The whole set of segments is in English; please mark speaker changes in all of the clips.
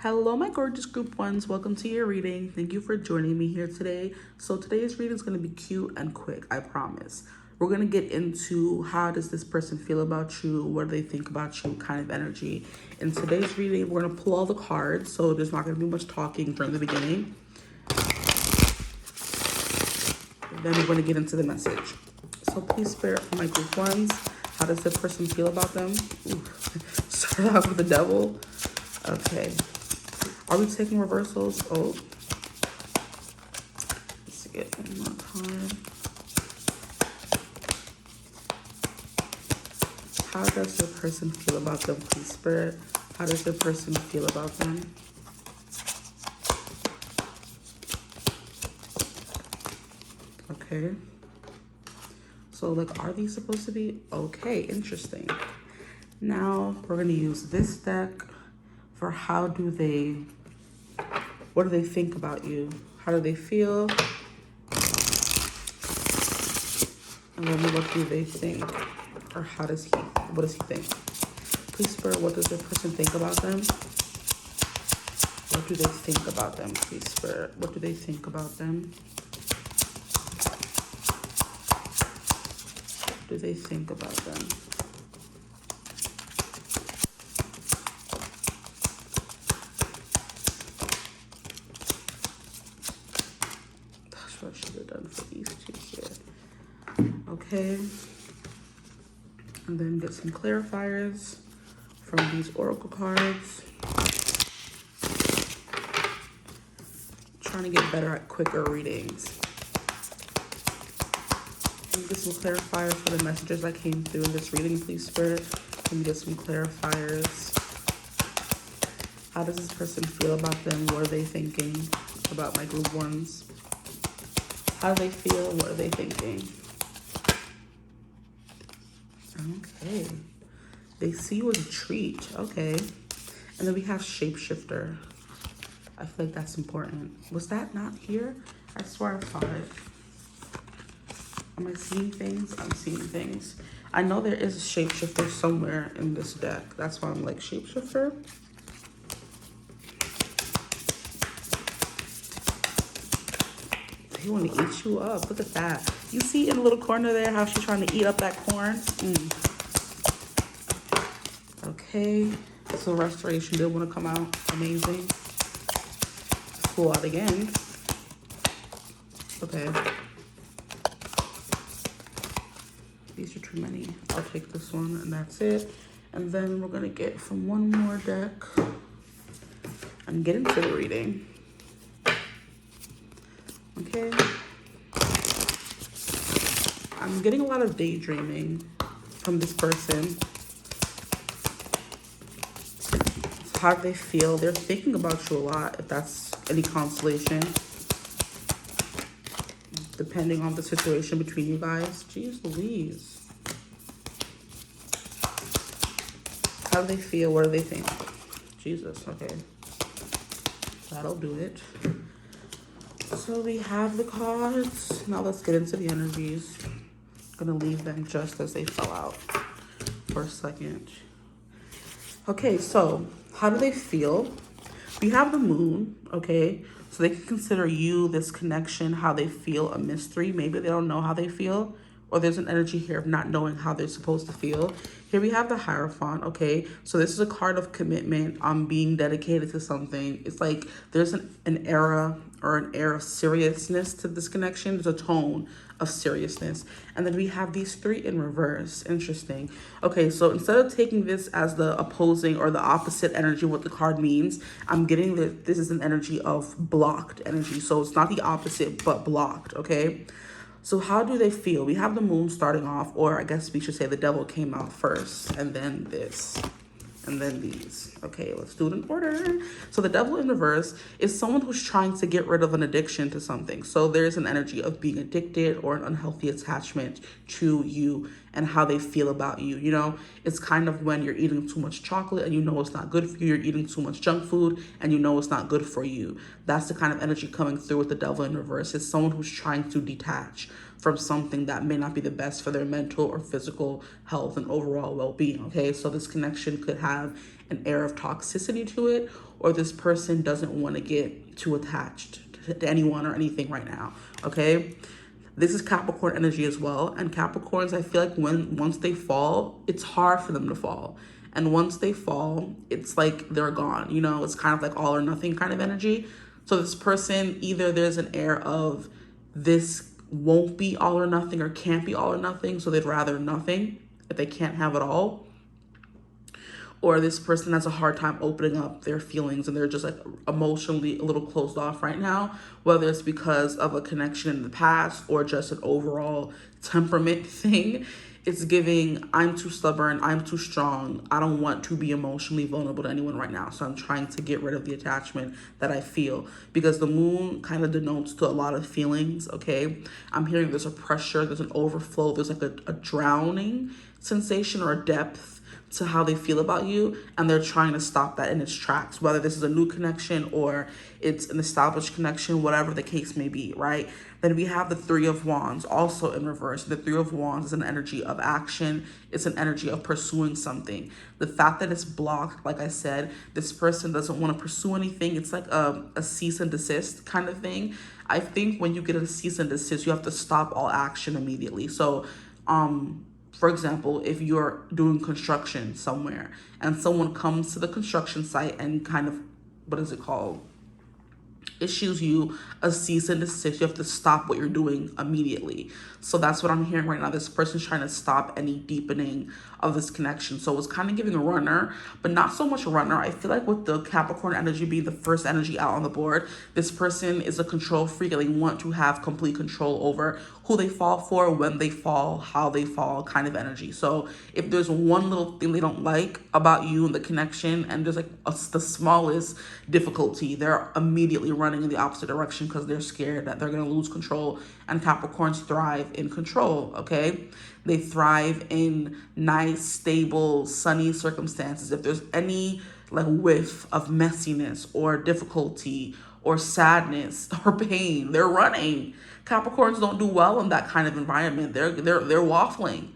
Speaker 1: Hello, my gorgeous group ones. Welcome to your reading. Thank you for joining me here today. So today's reading is going to be cute and quick, I promise. We're going to get into how does this person feel about you, what do they think about you, kind of energy. In today's reading, we're going to pull all the cards, so there's not going to be much talking during the beginning. Then we're going to get into the message. So please, Spirit, for my group ones, how does the person feel about them? Ooh. Start off with the devil. Okay. Are we taking reversals? Oh. Let's get one more card. How does the person feel about them, please, Spirit? How does the person feel about them? Okay. So, like, are these supposed to be? Okay, interesting. Now, we're going to use this deck for what do they think about you? How do they feel? And then what do they think? Or what does he think? Please, Spirit, what does the person think about them? What do they think about them, please, Spirit? What do they think about them? What do they think about them? That's what I should have done for these two here. Okay. And then get some clarifiers from these oracle cards. Trying to get better at quicker readings. Can you get some clarifiers for the messages that came through in this reading, please, Spirit? Can you get some clarifiers? How does this person feel about them? What are they thinking about my group ones? How do they feel? What are they thinking? Okay. They see you as a treat. Okay. And then we have shapeshifter. I feel like that's important. Was that not here? I swear I saw it. Am I seeing things? I'm seeing things. I know there is a shapeshifter somewhere in this deck. That's why I'm like, shapeshifter? They want to eat you up. Look at that. You see in the little corner there how she's trying to eat up that corn? Okay. So restoration did want to come out. Amazing. Pull out again. Okay. These are too many. I'll take this one and that's it. And then we're going to get from one more deck and get into the reading. Okay. I'm getting a lot of daydreaming from this person. So how do they feel? They're thinking about you a lot, if that's any consolation. Depending on the situation between you guys. Jeez Louise. How do they feel? What do they think? Jesus, okay. That'll do it. So we have the cards. Now let's get into the energies. I'm gonna leave them just as they fell out for a second. Okay, so how do they feel? We have the moon, okay? So they can consider you, this connection, how they feel, a mystery. Maybe they don't know how they feel, or there's an energy here of not knowing how they're supposed to feel. Here we have the Hierophant, okay? So this is a card of commitment on being dedicated to something. It's like there's an era or an air of seriousness to this connection. There's a tone of seriousness. And then we have these three in reverse. Interesting. Okay, so instead of taking this as the opposing or the opposite energy, what the card means, I'm getting that this is an energy of blocked energy. So it's not the opposite, but blocked, okay? So how do they feel? We have the moon starting off, or I guess we should say the devil came out first, and then this, and then these. Okay, let's do it in order. So the devil in reverse is someone who's trying to get rid of an addiction to something. So there's an energy of being addicted or an unhealthy attachment to you and how they feel about you. You know, it's kind of when you're eating too much chocolate and you know it's not good for you. You're eating too much junk food and you know it's not good for you. That's the kind of energy coming through with the devil in reverse. It's someone who's trying to detach from something that may not be the best for their mental or physical health and overall well-being, okay? So this connection could have an air of toxicity to it, or this person doesn't want to get too attached to anyone or anything right now, okay? This is Capricorn energy as well. And Capricorns, I feel like once they fall, it's hard for them to fall. And once they fall, it's like they're gone. You know, it's kind of like all or nothing kind of energy. So this person, either there's an air of this won't be all or nothing or can't be all or nothing, so they'd rather nothing if they can't have it all. Or this person has a hard time opening up their feelings and they're just like emotionally a little closed off right now, whether it's because of a connection in the past or just an overall temperament thing. It's giving, I'm too stubborn, I'm too strong, I don't want to be emotionally vulnerable to anyone right now. So I'm trying to get rid of the attachment that I feel, because the moon kind of denotes to a lot of feelings, okay? I'm hearing there's a pressure, there's an overflow, there's like a drowning sensation or a depth to how they feel about you, and they're trying to stop that in its tracks, whether this is a new connection or it's an established connection, whatever the case may be, right? Then we have the Three of Wands also in reverse. The Three of Wands is an energy of action. It's an energy of pursuing something. The fact that it's blocked, like I said, this person doesn't want to pursue anything. It's like a cease and desist kind of thing. I think when you get a cease and desist, you have to stop all action immediately. So, for example, if you're doing construction somewhere and someone comes to the construction site and kind of, what is it called? Issues you a cease and desist, you have to stop what you're doing immediately. So that's what I'm hearing right now. This person's trying to stop any deepening of this connection. So it's kind of giving a runner, but not so much a runner. I feel like with the Capricorn energy being the first energy out on the board, this person is a control freak and they want to have complete control over who they fall for, when they fall, how they fall kind of energy. So if there's one little thing they don't like about you and the connection, and there's like the smallest difficulty, they're immediately running in the opposite direction because they're scared that they're going to lose control. And Capricorns thrive in control, okay? They thrive in nice, stable, sunny circumstances. If there's any like whiff of messiness or difficulty or sadness or pain, they're running. Capricorns don't do well in that kind of environment. They're waffling.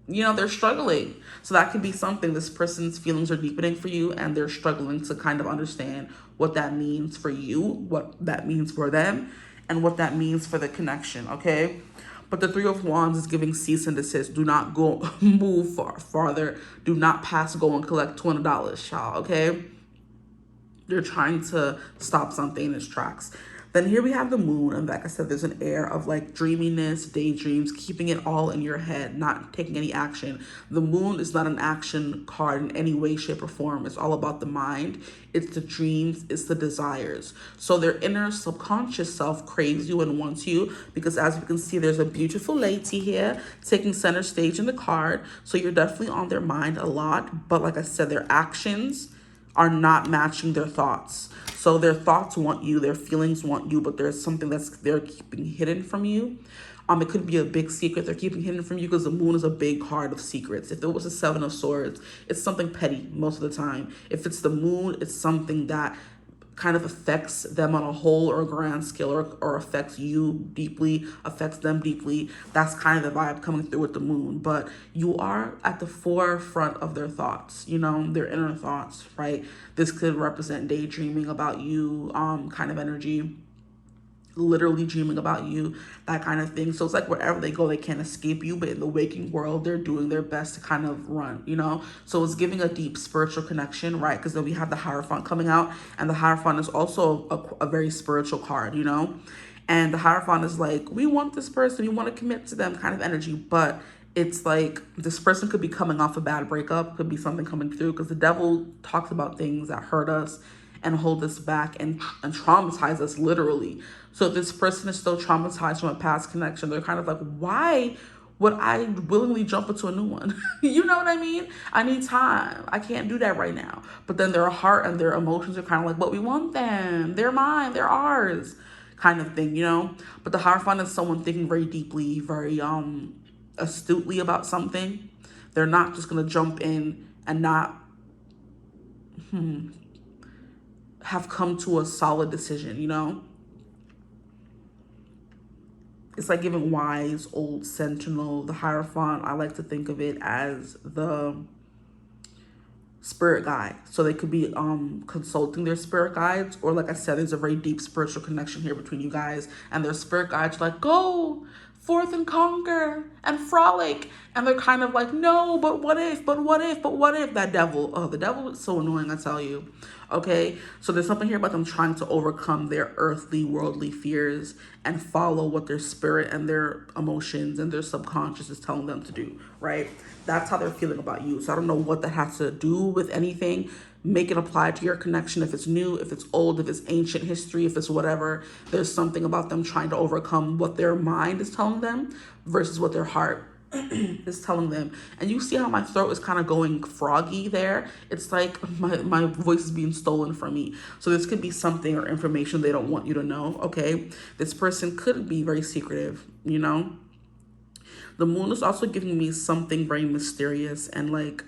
Speaker 1: You know, they're struggling. So that could be something. This person's feelings are deepening for you and they're struggling to kind of understand what that means for you, what that means for them, and what that means for the connection, okay? But the Three of Wands is giving cease and desist. Do not go move farther. Do not pass go and collect $200, child, okay? They're trying to stop something in its tracks. Then here we have the moon, and like I said, there's an air of like dreaminess, daydreams, keeping it all in your head, not taking any action. The moon is not an action card in any way, shape, or form. It's all about the mind. It's the dreams, it's the desires. So their inner subconscious self craves you and wants you, because as you can see, there's a beautiful lady here taking center stage in the card. So you're definitely on their mind a lot. But like I said, their actions are not matching their thoughts. So their thoughts want you, their feelings want you, but there's something that's they're keeping hidden from you. It could be a big secret they're keeping hidden from you, because the moon is a big card of secrets. If it was a Seven of Swords, it's something petty most of the time. If it's the moon, it's something that kind of affects them on a whole or a grand scale, or affects you deeply, affects them deeply. That's kind of the vibe coming through with the moon. But you are at the forefront of their thoughts, you know, their inner thoughts, right? This could represent daydreaming about you, kind of energy, literally dreaming about you, that kind of thing. So it's like wherever they go, they can't escape you, but in the waking world, they're doing their best to kind of run, you know? So it's giving a deep spiritual connection, right? Because then we have the Hierophant coming out, and the Hierophant is also a very spiritual card, you know? And the Hierophant is like, we want this person, we want to commit to them kind of energy, but it's like this person could be coming off a bad breakup, could be something coming through, because the devil talks about things that hurt us and hold us back and traumatize us literally. So if this person is still traumatized from a past connection, they're kind of like, why would I willingly jump into a new one? You know what I mean? I need time. I can't do that right now. But then their heart and their emotions are kind of like, but we want them. They're mine. They're ours, kind of thing, you know? But the Hierophant is someone thinking very deeply, very astutely about something. They're not just going to jump in and not have come to a solid decision, you know? It's like giving wise old sentinel. The Hierophant, I like to think of it as the spirit guide. So they could be consulting their spirit guides, or like I said, there's a very deep spiritual connection here between you guys, and their spirit guides like, go forth and conquer and frolic. And they're kind of like, no, but what if, but what if, but what if? That devil, oh, the devil is so annoying, I tell you. Okay, so there's something here about them trying to overcome their earthly, worldly fears and follow what their spirit and their emotions and their subconscious is telling them to do, right? That's how they're feeling about you. So I don't know what that has to do with anything. Make it apply to your connection. If it's new, if it's old, if it's ancient history, if it's whatever, there's something about them trying to overcome what their mind is telling them versus what their heart is telling them. And you see how my throat is kind of going froggy there? It's like my voice is being stolen from me. So this could be something or information they don't want you to know, okay? This person could be very secretive, you know? The moon is also giving me something very mysterious and like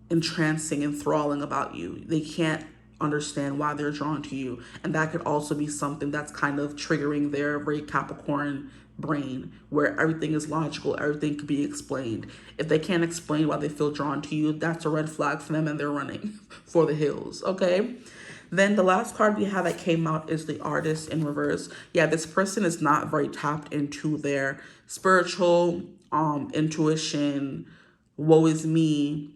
Speaker 1: entrancing, enthralling about you. They can't understand why they're drawn to you. And that could also be something that's kind of triggering their very Capricorn brain, where everything is logical, everything could be explained. If they can't explain why they feel drawn to you, that's a red flag for them and they're running for the hills, okay? Then the last card we have that came out is the Artist in reverse. Yeah, this person is not very tapped into their spiritual intuition, woe is me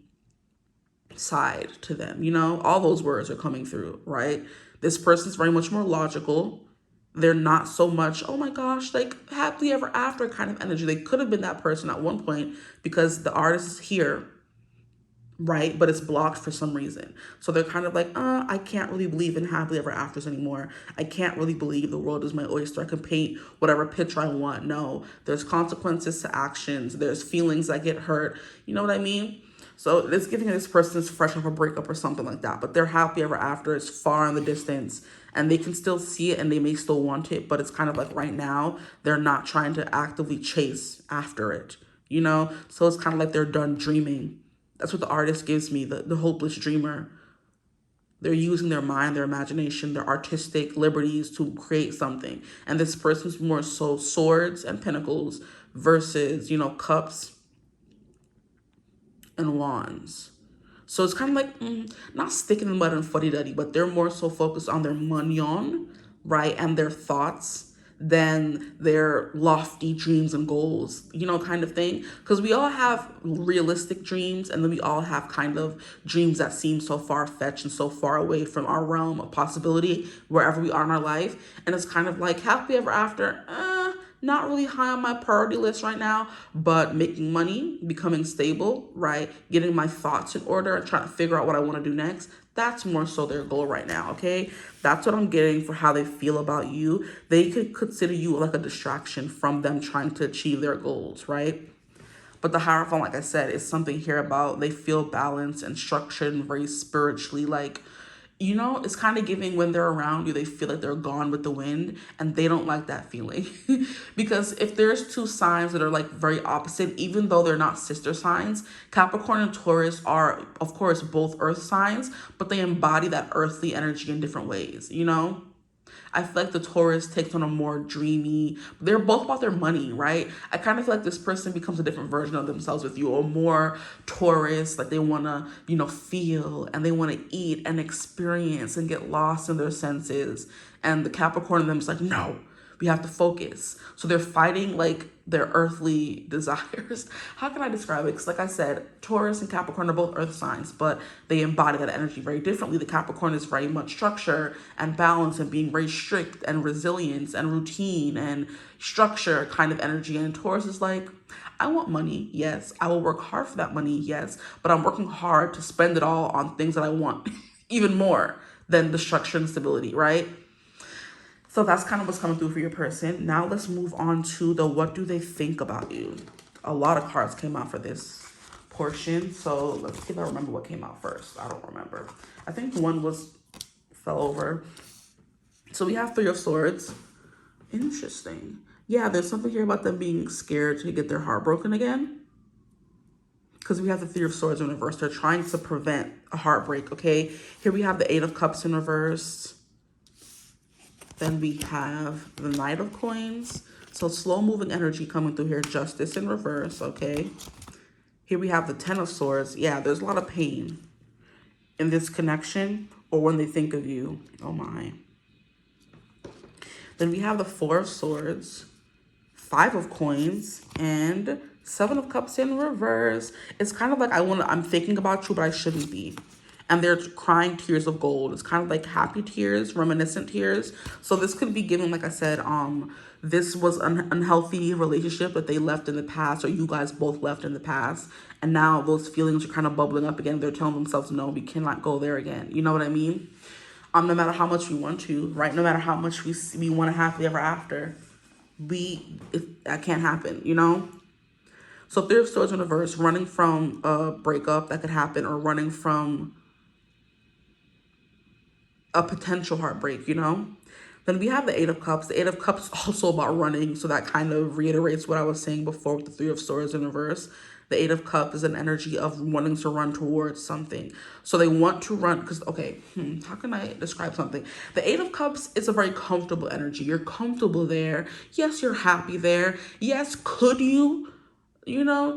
Speaker 1: side to them. You know, all those words are coming through, right? This person's very much more logical. They're not so much, oh my gosh, like happily ever after kind of energy. They could have been that person at one point because the artist is here, right? But it's blocked for some reason. So they're kind of like, I can't really believe in happily ever afters anymore. I can't really believe the world is my oyster. I can paint whatever picture I want. No, there's consequences to actions. There's feelings that get hurt. You know what I mean? So it's giving this person is fresh off a breakup or something like that. But their happy ever after is far in the distance. And they can still see it and they may still want it. But it's kind of like right now, they're not trying to actively chase after it. You know? So it's kind of like they're done dreaming. That's what the artist gives me, the hopeless dreamer. They're using their mind, their imagination, their artistic liberties to create something. And this person's more so swords and pentacles versus, you know, cups and wands. So it's kind of like, not sticking in the mud and fuddy-duddy, but they're more so focused on their mignon, right? And their thoughts than their lofty dreams and goals, you know, kind of thing. Because we all have realistic dreams, and then we all have kind of dreams that seem so far-fetched and so far away from our realm of possibility, wherever we are in our life. And it's kind of like happy ever after, not really high on my priority list right now, but making money, becoming stable, right? Getting my thoughts in order and trying to figure out what I want to do next. That's more so their goal right now, okay? That's what I'm getting for how they feel about you. They could consider you like a distraction from them trying to achieve their goals, right? But the Hierophant, like I said, is something here about they feel balanced and structured and very spiritually like, you know, it's kind of giving when they're around you, they feel like they're gone with the wind, and they don't like that feeling. Because if there's two signs that are like very opposite, even though they're not sister signs, Capricorn and Taurus are, of course, both earth signs, but they embody that earthly energy in different ways, you know? I feel like the Taurus takes on a more dreamy, they're both about their money, right? I kind of feel like this person becomes a different version of themselves with you, or more Taurus, like they want to, you know, feel and they want to eat and experience and get lost in their senses. And the Capricorn in them is like, no, we have to focus. So they're fighting like their earthly desires. How can I describe it? Because like I said, Taurus and Capricorn are both earth signs, but they embody that energy very differently. The Capricorn is very much structure and balance and being very strict and resilience and routine and structure kind of energy. And Taurus is like, I want money, yes. I will work hard for that money, yes. But I'm working hard to spend it all on things that I want even more than the structure and stability, right? So that's kind of what's coming through for your person. Now let's move on to the what do they think about you. A lot of cards came out for this portion. So let's see if I remember what came out first. I don't remember. I think one fell over. So we have Three of Swords. Interesting. Yeah, there's something here about them being scared to get their heart broken again. Because we have the Three of Swords in reverse. They're trying to prevent a heartbreak, okay? Here we have the Eight of Cups in reverse. Then we have the Knight of Coins. So slow moving energy coming through here. Justice in reverse, okay? Here we have the Ten of Swords. Yeah, there's a lot of pain. in this connection or when they think of you. Oh my. Then we have the Four of Swords, Five of Coins, and Seven of Cups in reverse. It's kind of like I'm thinking about you, but I shouldn't be. And they're crying tears of gold. It's kind of like happy tears, reminiscent tears. So this could be given, like I said, this was an unhealthy relationship that they left in the past, or you guys both left in the past. And now those feelings are kind of bubbling up again. They're telling themselves, no, we cannot go there again. You know what I mean? No matter how much we want to, right? No matter how much we want to happily ever after, that can't happen, you know? So Three of Swords in reverse, running from a breakup that could happen, or running from a potential heartbreak, you know? Then we have the Eight of Cups. The Eight of Cups is also about running, so that kind of reiterates what I was saying before with the Three of Swords in reverse. The Eight of Cups is an energy of wanting to run towards something. So they want to run, because, okay, how can I describe something? The Eight of Cups is a very comfortable energy. You're comfortable there. Yes, you're happy there. Yes, could you,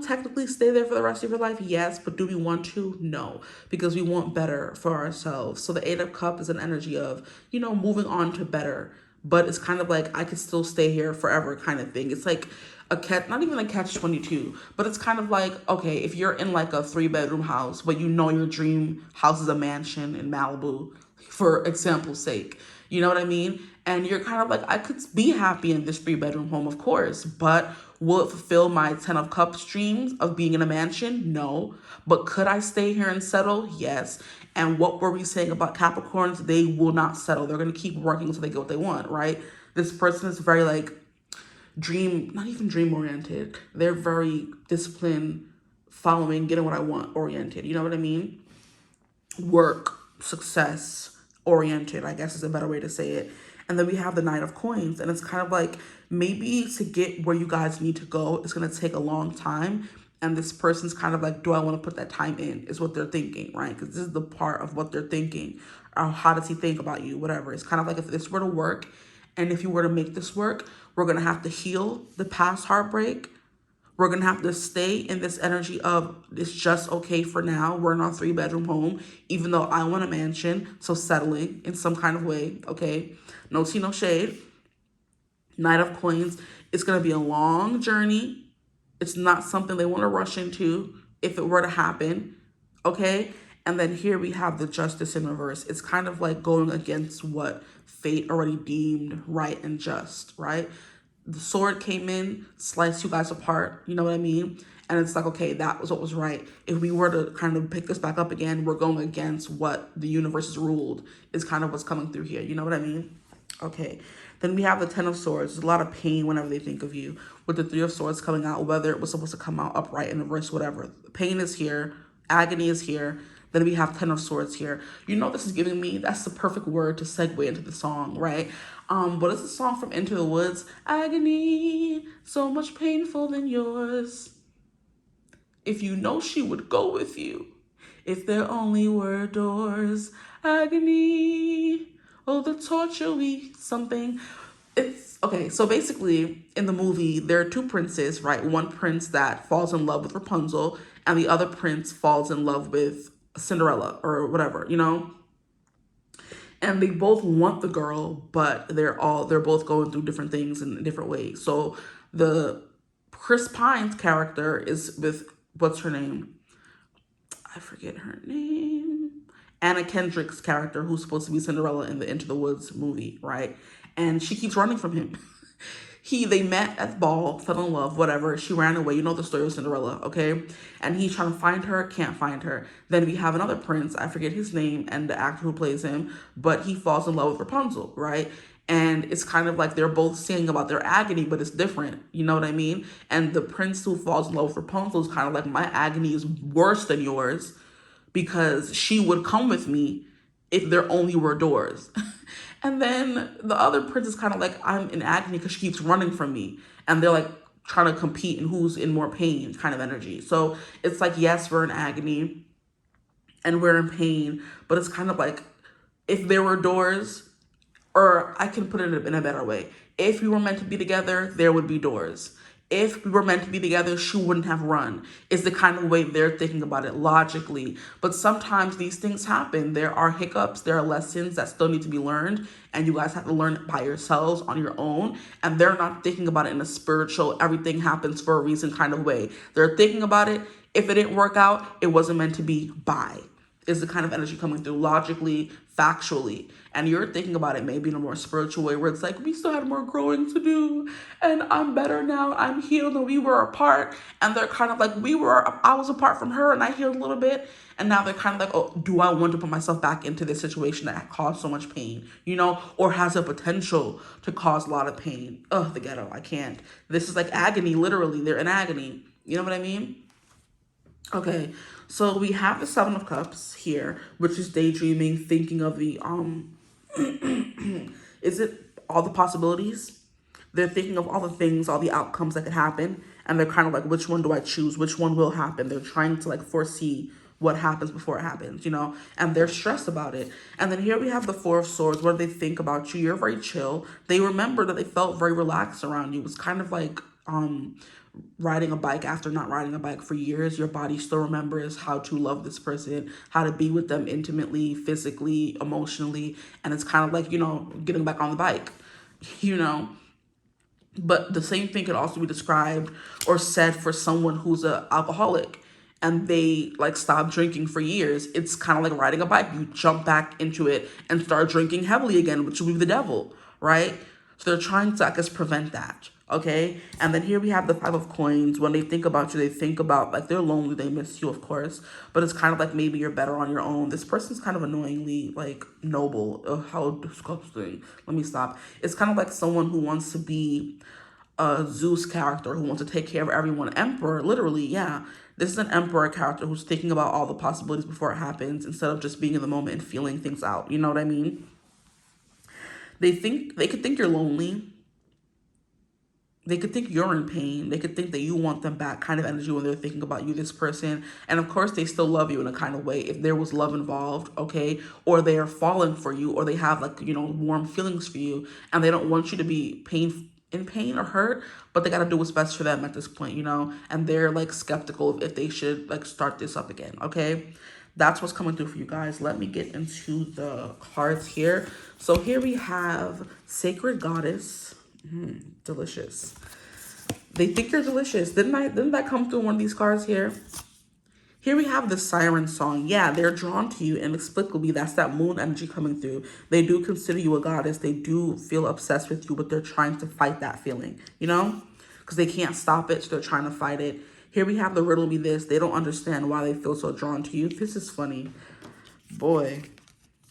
Speaker 1: technically stay there for the rest of your life? Yes, but do we want to? No, because we want better for ourselves. So the Eight of Cups is an energy of, moving on to better. But it's kind of like, I could still stay here forever kind of thing. It's like not even a catch-22, but it's kind of like, okay, if you're in like a 3-bedroom house, but your dream house is a mansion in Malibu, for example's sake, you know what I mean? And you're kind of like, I could be happy in this 3-bedroom home, of course, but will it fulfill my 10 of Cups dreams of being in a mansion? No. But could I stay here and settle? Yes. And what were we saying about Capricorns? They will not settle. They're going to keep working until they get what they want, right? This person is very like not even dream oriented. They're very disciplined, following, getting what I want oriented. You know what I mean? Work, success oriented, I guess is a better way to say it. And then we have the Knight of Coins. And it's kind of like, maybe to get where you guys need to go, it's going to take a long time. And this person's kind of like, do I want to put that time in? Is what they're thinking, right? Because this is the part of what they're thinking. Or how does he think about you? Whatever. It's kind of like, if this were to work, and if you were to make this work, we're going to have to heal the past heartbreak. We're going to have to stay in this energy of, it's just okay for now. We're in our 3-bedroom home, even though I want a mansion. So settling in some kind of way, okay? No tea, no shade. Knight of Coins. It's going to be a long journey. It's not something they want to rush into if it were to happen, okay? And then here we have the Justice in reverse. It's kind of like going against what fate already deemed right and just, right? The sword came in, sliced you guys apart, you know what I mean? And it's like, okay, that was what was right. If we were to kind of pick this back up again, we're going against what the universe has ruled, is kind of what's coming through here. You know what I mean? Okay. Then we have the Ten of Swords. There's a lot of pain whenever they think of you. With the Three of Swords coming out, whether it was supposed to come out upright, in reverse, whatever. Pain is here. Agony is here. Then we have Ten of Swords here. This is giving me, that's the perfect word to segue into the song, right? What is the song from Into the Woods? Agony, so much painful than yours. If you know she would go with you, if there only were doors. Agony, oh, the torture we something. It's, okay, so basically, in the movie, there are two princes, right? One prince that falls in love with Rapunzel, and the other prince falls in love with Cinderella, or whatever, and they both want the girl, but they're both going through different things in different ways. So the Chris Pine's character is with, what's her name? I forget her name. Anna Kendrick's character, who's supposed to be Cinderella in the Into the Woods movie, right? And she keeps running from him. They met at the ball, fell in love, whatever. She ran away. You know the story of Cinderella, okay? And he's trying to find her, can't find her. Then we have another prince, I forget his name and the actor who plays him, but he falls in love with Rapunzel, right? And it's kind of like they're both singing about their agony, but it's different. You know what I mean? And the prince who falls in love with Rapunzel is kind of like, my agony is worse than yours because she would come with me if there only were doors. And then the other prince is kind of like, I'm in agony because she keeps running from me. And they're like trying to compete in who's in more pain kind of energy. So it's like, yes, we're in agony and we're in pain, but it's kind of like, if there were doors, or I can put it in a better way. If we were meant to be together, there would be doors. If we were meant to be together, she wouldn't have run, is the kind of way they're thinking about it logically. But sometimes these things happen. There are hiccups, there are lessons that still need to be learned, and you guys have to learn it by yourselves on your own. And they're not thinking about it in a spiritual, everything happens for a reason kind of way. They're thinking about it, if it didn't work out, it wasn't meant to be, bye, is the kind of energy coming through logically, factually. And you're thinking about it maybe in a more spiritual way where it's like, we still had more growing to do, and I'm better now, I'm healed, and we were apart. And they're kind of like, I was apart from her and I healed a little bit. And now they're kind of like, oh, do I want to put myself back into this situation that caused so much pain, you know, or has a potential to cause a lot of pain? Ugh, the ghetto, I can't. This is like agony, literally, they're in agony. You know what I mean? Okay, so we have the Seven of Cups here, which is daydreaming, thinking of the, is it all the possibilities? They're thinking of all the things, all the outcomes that could happen, and they're kind of like, which one do I choose? Which one will happen? They're trying to like foresee what happens before it happens, you know, and they're stressed about it. And then here we have the Four of Swords. What do they think about you? You're very chill. They remember that they felt very relaxed around you. It was kind of like, riding a bike after not riding a bike for years. Your body still remembers how to love this person, how to be with them intimately, physically, emotionally. And it's kind of like, you know, getting back on the bike, you know. But the same thing could also be described or said for someone who's an alcoholic and they like stop drinking for years. It's kind of like riding a bike. You jump back into it and start drinking heavily again, which would be the devil, right? So they're trying to, I guess, prevent that. Okay, and then here we have the Five of Coins. When they think about you, they think about, like, they're lonely, they miss you, of course, but it's kind of like maybe you're better on your own. This person's kind of annoyingly, like, noble. Ugh, how disgusting. Let me stop. It's kind of like someone who wants to be a Zeus character, who wants to take care of everyone. Emperor, literally, yeah. This is an emperor character who's thinking about all the possibilities before it happens instead of just being in the moment and feeling things out. You know what I mean? They could think you're lonely. They could think you're in pain. They could think that you want them back, kind of energy when they're thinking about you, this person. And of course, they still love you in a kind of way if there was love involved, okay? Or they are falling for you, or they have, like, you know, warm feelings for you, and they don't want you to be in pain or hurt, but they got to do what's best for them at this point, you know? And they're, like, skeptical of if they should, like, start this up again, okay? That's what's coming through for you guys. Let me get into the cards here. So here we have Sacred Goddess. Delicious. They think you're delicious. Didn't that come through one of these cards here? Here we have the Siren Song. Yeah, they're drawn to you inexplicably. That's that moon energy coming through. They do consider you a goddess. They do feel obsessed with you, but they're trying to fight that feeling, you know? Because they can't stop it, so they're trying to fight it. Here we have the riddle be this. They don't understand why they feel so drawn to you. This is funny. Boy.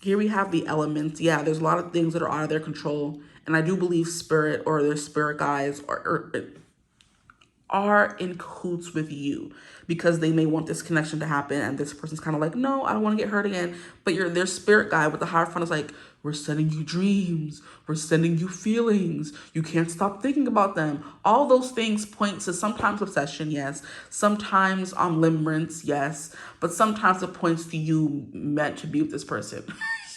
Speaker 1: Here we have the elements. Yeah, there's a lot of things that are out of their control. And I do believe spirit or their spirit guides are in cahoots with you because they may want this connection to happen. And this person's kind of like, no, I don't want to get hurt again. But their spirit guide with the Hierophant is like, we're sending you dreams. We're sending you feelings. You can't stop thinking about them. All those things point to sometimes obsession, yes. Sometimes limerence, yes. But sometimes it points to you meant to be with this person.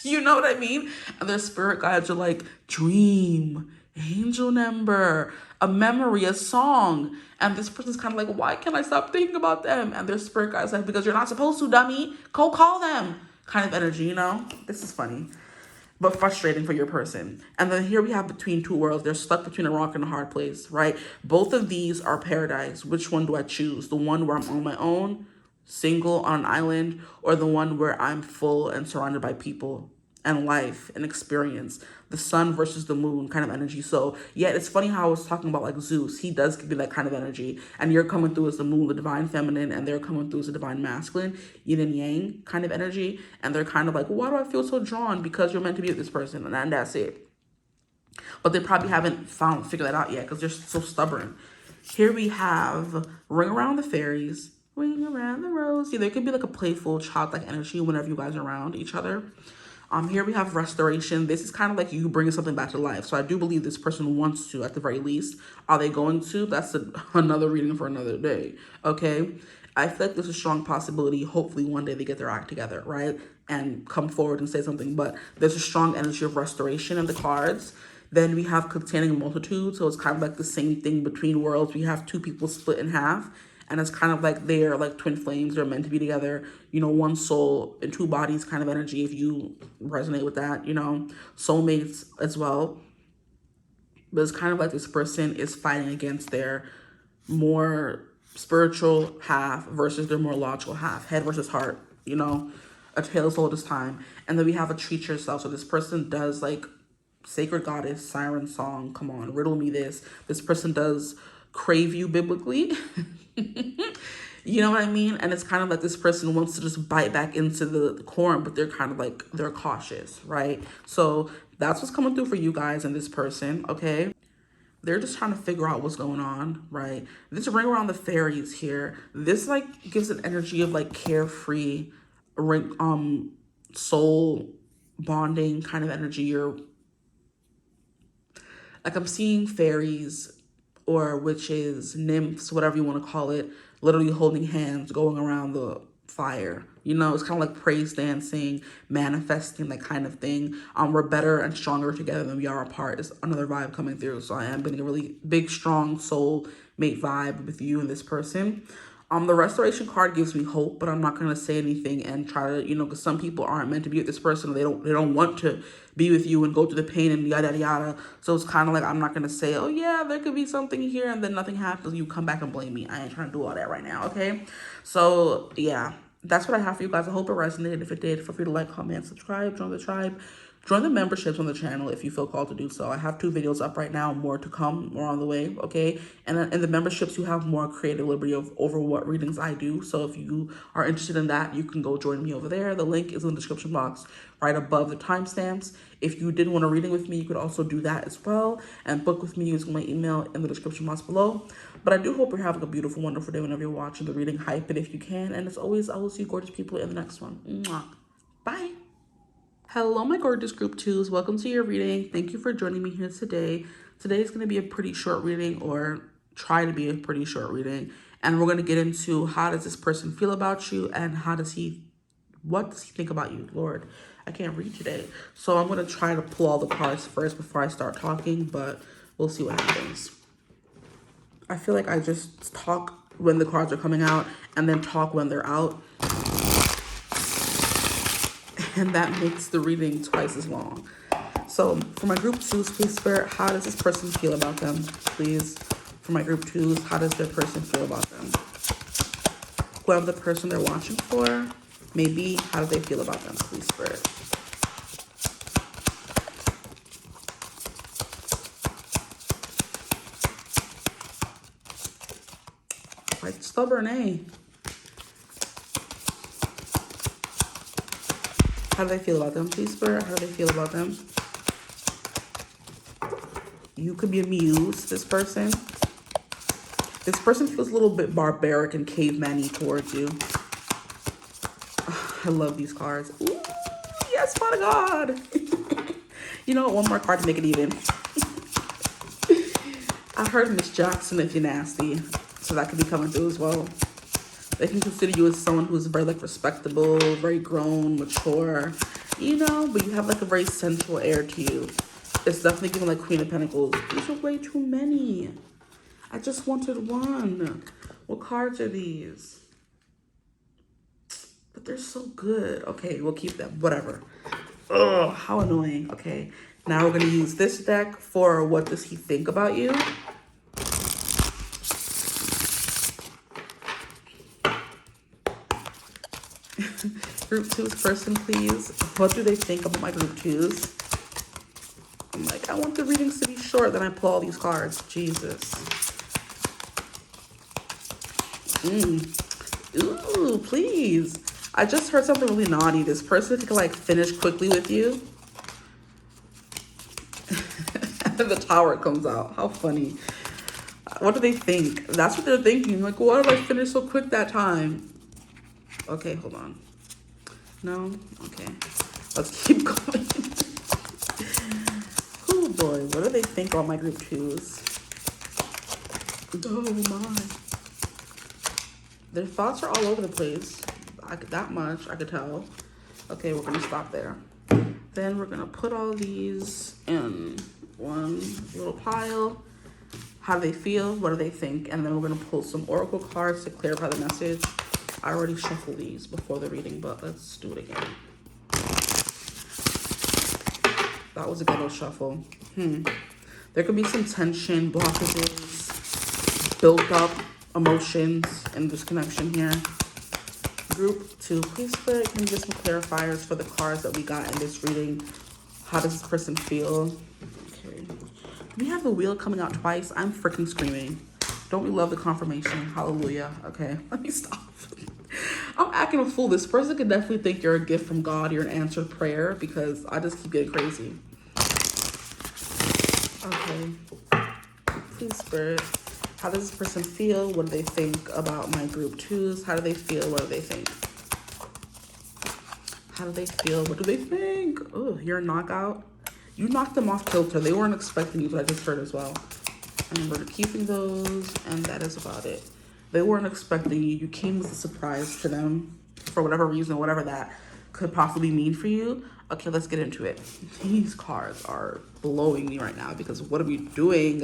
Speaker 1: You know what I mean? And their spirit guides are like, dream, angel number, a memory, a song. And this person's kind of like, why can't I stop thinking about them? And their spirit guides like, because you're not supposed to, dummy. Go call them. Kind of energy, you know? This is funny, but frustrating for your person. And then here we have Between Two Worlds. They're stuck between a rock and a hard place, right? Both of these are paradise. Which one do I choose? The one where I'm on my own, single on an island, or the one where I'm full and surrounded by people and life and experience? The sun versus the moon kind of energy. So yeah, it's funny how I was talking about like Zeus. He does give you that kind of energy, and you're coming through as the moon, the divine feminine, and they're coming through as the divine masculine, yin and yang kind of energy. And they're kind of like, why do I feel so drawn? Because you're meant to be with this person, and that's it. But they probably haven't figured that out yet because they're so stubborn. Here we have Ring Around the Fairies, Ring Around the Rosy. There could be like a playful, childlike energy whenever you guys are around each other. Here we have Restoration. This is kind of like you bringing something back to life. So I do believe this person wants to, at the very least. Are they going to? That's another reading for another day, okay? I feel like there's a strong possibility, hopefully one day they get their act together, right? And come forward and say something. But there's a strong energy of restoration in the cards. Then we have containing multitude. So it's kind of like the same thing between worlds. We have two people split in half. And it's kind of like they're like twin flames. They're meant to be together. You know, one soul and two bodies kind of energy, if you resonate with that, you know. Soulmates as well. But it's kind of like this person is fighting against their more spiritual half versus their more logical half. Head versus heart, you know. A tale as old as time. And then we have a treat yourself. So this person does like sacred goddess, siren song. Come on, riddle me this. This person does crave you biblically. You know what I mean? And it's kind of like this person wants to just bite back into the corn, but they're kind of like, they're cautious, right? So that's what's coming through for you guys and this person, okay? They're just trying to figure out what's going on, right? This ring around the fairies here. This like gives an energy of like carefree, soul bonding kind of energy. You're like, I'm seeing fairies or witches, nymphs, whatever you want to call it, literally holding hands, going around the fire. You know, it's kind of like praise dancing, manifesting, that kind of thing. We're better and stronger together than we are apart is another vibe coming through. So I am getting a really big, strong soul mate vibe with you and this person. The restoration card gives me hope, but I'm not going to say anything and try to, you know, because some people aren't meant to be with this person. They don't want to be with you and go through the pain and yada, yada, yada. So it's kind of like, I'm not going to say, oh yeah, there could be something here, and then nothing happens. You come back and blame me. I ain't trying to do all that right now. Okay. So yeah, that's what I have for you guys. I hope it resonated. If it did, feel free to like, comment, subscribe, join the tribe. Join the memberships on the channel if you feel called to do so. I have 2 videos up right now, more to come, more on the way, okay? And then in the memberships, you have more creative liberty over what readings I do. So if you are interested in that, you can go join me over there. The link is in the description box right above the timestamps. If you did want a reading with me, you could also do that as well and book with me using my email in the description box below. But I do hope you're having a beautiful, wonderful day whenever you're watching the reading. Hype it if you can. And as always, I will see you gorgeous people in the next one. Mwah. Bye. Hello, my gorgeous group 2s. Welcome to your reading. Thank you for joining me here today. Today is going to be a pretty short reading, or try to be a pretty short reading. And we're going to get into how does this person feel about you and what does he think about you? Lord, I can't read today. So I'm going to try to pull all the cards first before I start talking, but we'll see what happens. I feel like I just talk when the cards are coming out and then talk when they're out. And that makes the reading twice as long. So for my group 2s, please Spirit, how does this person feel about them? Please, for my group 2s, how does their person feel about them? Whoever the person they're watching for, maybe, how do they feel about them? Please Spirit. Quite stubborn, eh? How do they feel about them? Please, Spirit, how do they feel about them? You could be a muse, this person. This person feels a little bit barbaric and caveman-y towards you. I love these cards. Ooh, yes, Father God. You know what? One more card to make it even. I heard Miss Jackson if you're nasty. So that could be coming through as well. They can consider you as someone who's very like respectable, very grown, mature, you know, but you have like a very sensual air to you. It's definitely giving like Queen of Pentacles. These are way too many. I just wanted one. What cards are these? But they're so good. Okay, we'll keep them. Whatever. Ugh, how annoying. Okay, now we're gonna use this deck for what does he think about you? Group 2's person, please. What do they think about my group 2s? I'm like, I want the readings to be short, then I pull all these cards. Jesus. Ooh, please. I just heard something really naughty. This person could like finish quickly with you. And then the tower comes out. How funny. What do they think? That's what they're thinking. Like, why did I finish so quick that time? Okay, hold on. No? Okay. Let's keep going. Oh boy, what do they think about my group 2s? Oh my. Their thoughts are all over the place. That much, I could tell. Okay, we're gonna stop there. Then we're gonna put all these in one little pile. How do they feel? What do they think? And then we're going to pull some oracle cards to clarify the message. I already shuffled these before the reading, but let's do it again. That was a ghetto shuffle. There could be some tension, blockages, built up emotions in this connection here. Group 2, please Spirit, can you get some clarifiers for the cards that we got in this reading? How does this person feel? Okay. We have the wheel coming out twice. I'm freaking screaming. Don't we love the confirmation? Hallelujah. Okay, let me stop. I'm acting a fool. This person could definitely think you're a gift from God. You're an answered prayer because I just keep getting crazy. Okay. Please, Spirit. How does this person feel? What do they think about my group 2s? How do they feel? What do they think? How do they feel? What do they think? Oh, you're a knockout. You knocked them off kilter. They weren't expecting you, but I just heard as well. And we're keeping those, and that is about it. They weren't expecting you. You came as a surprise to them for whatever reason, whatever that could possibly mean for you. Okay, let's get into it. These cards are blowing me right now because what are we doing?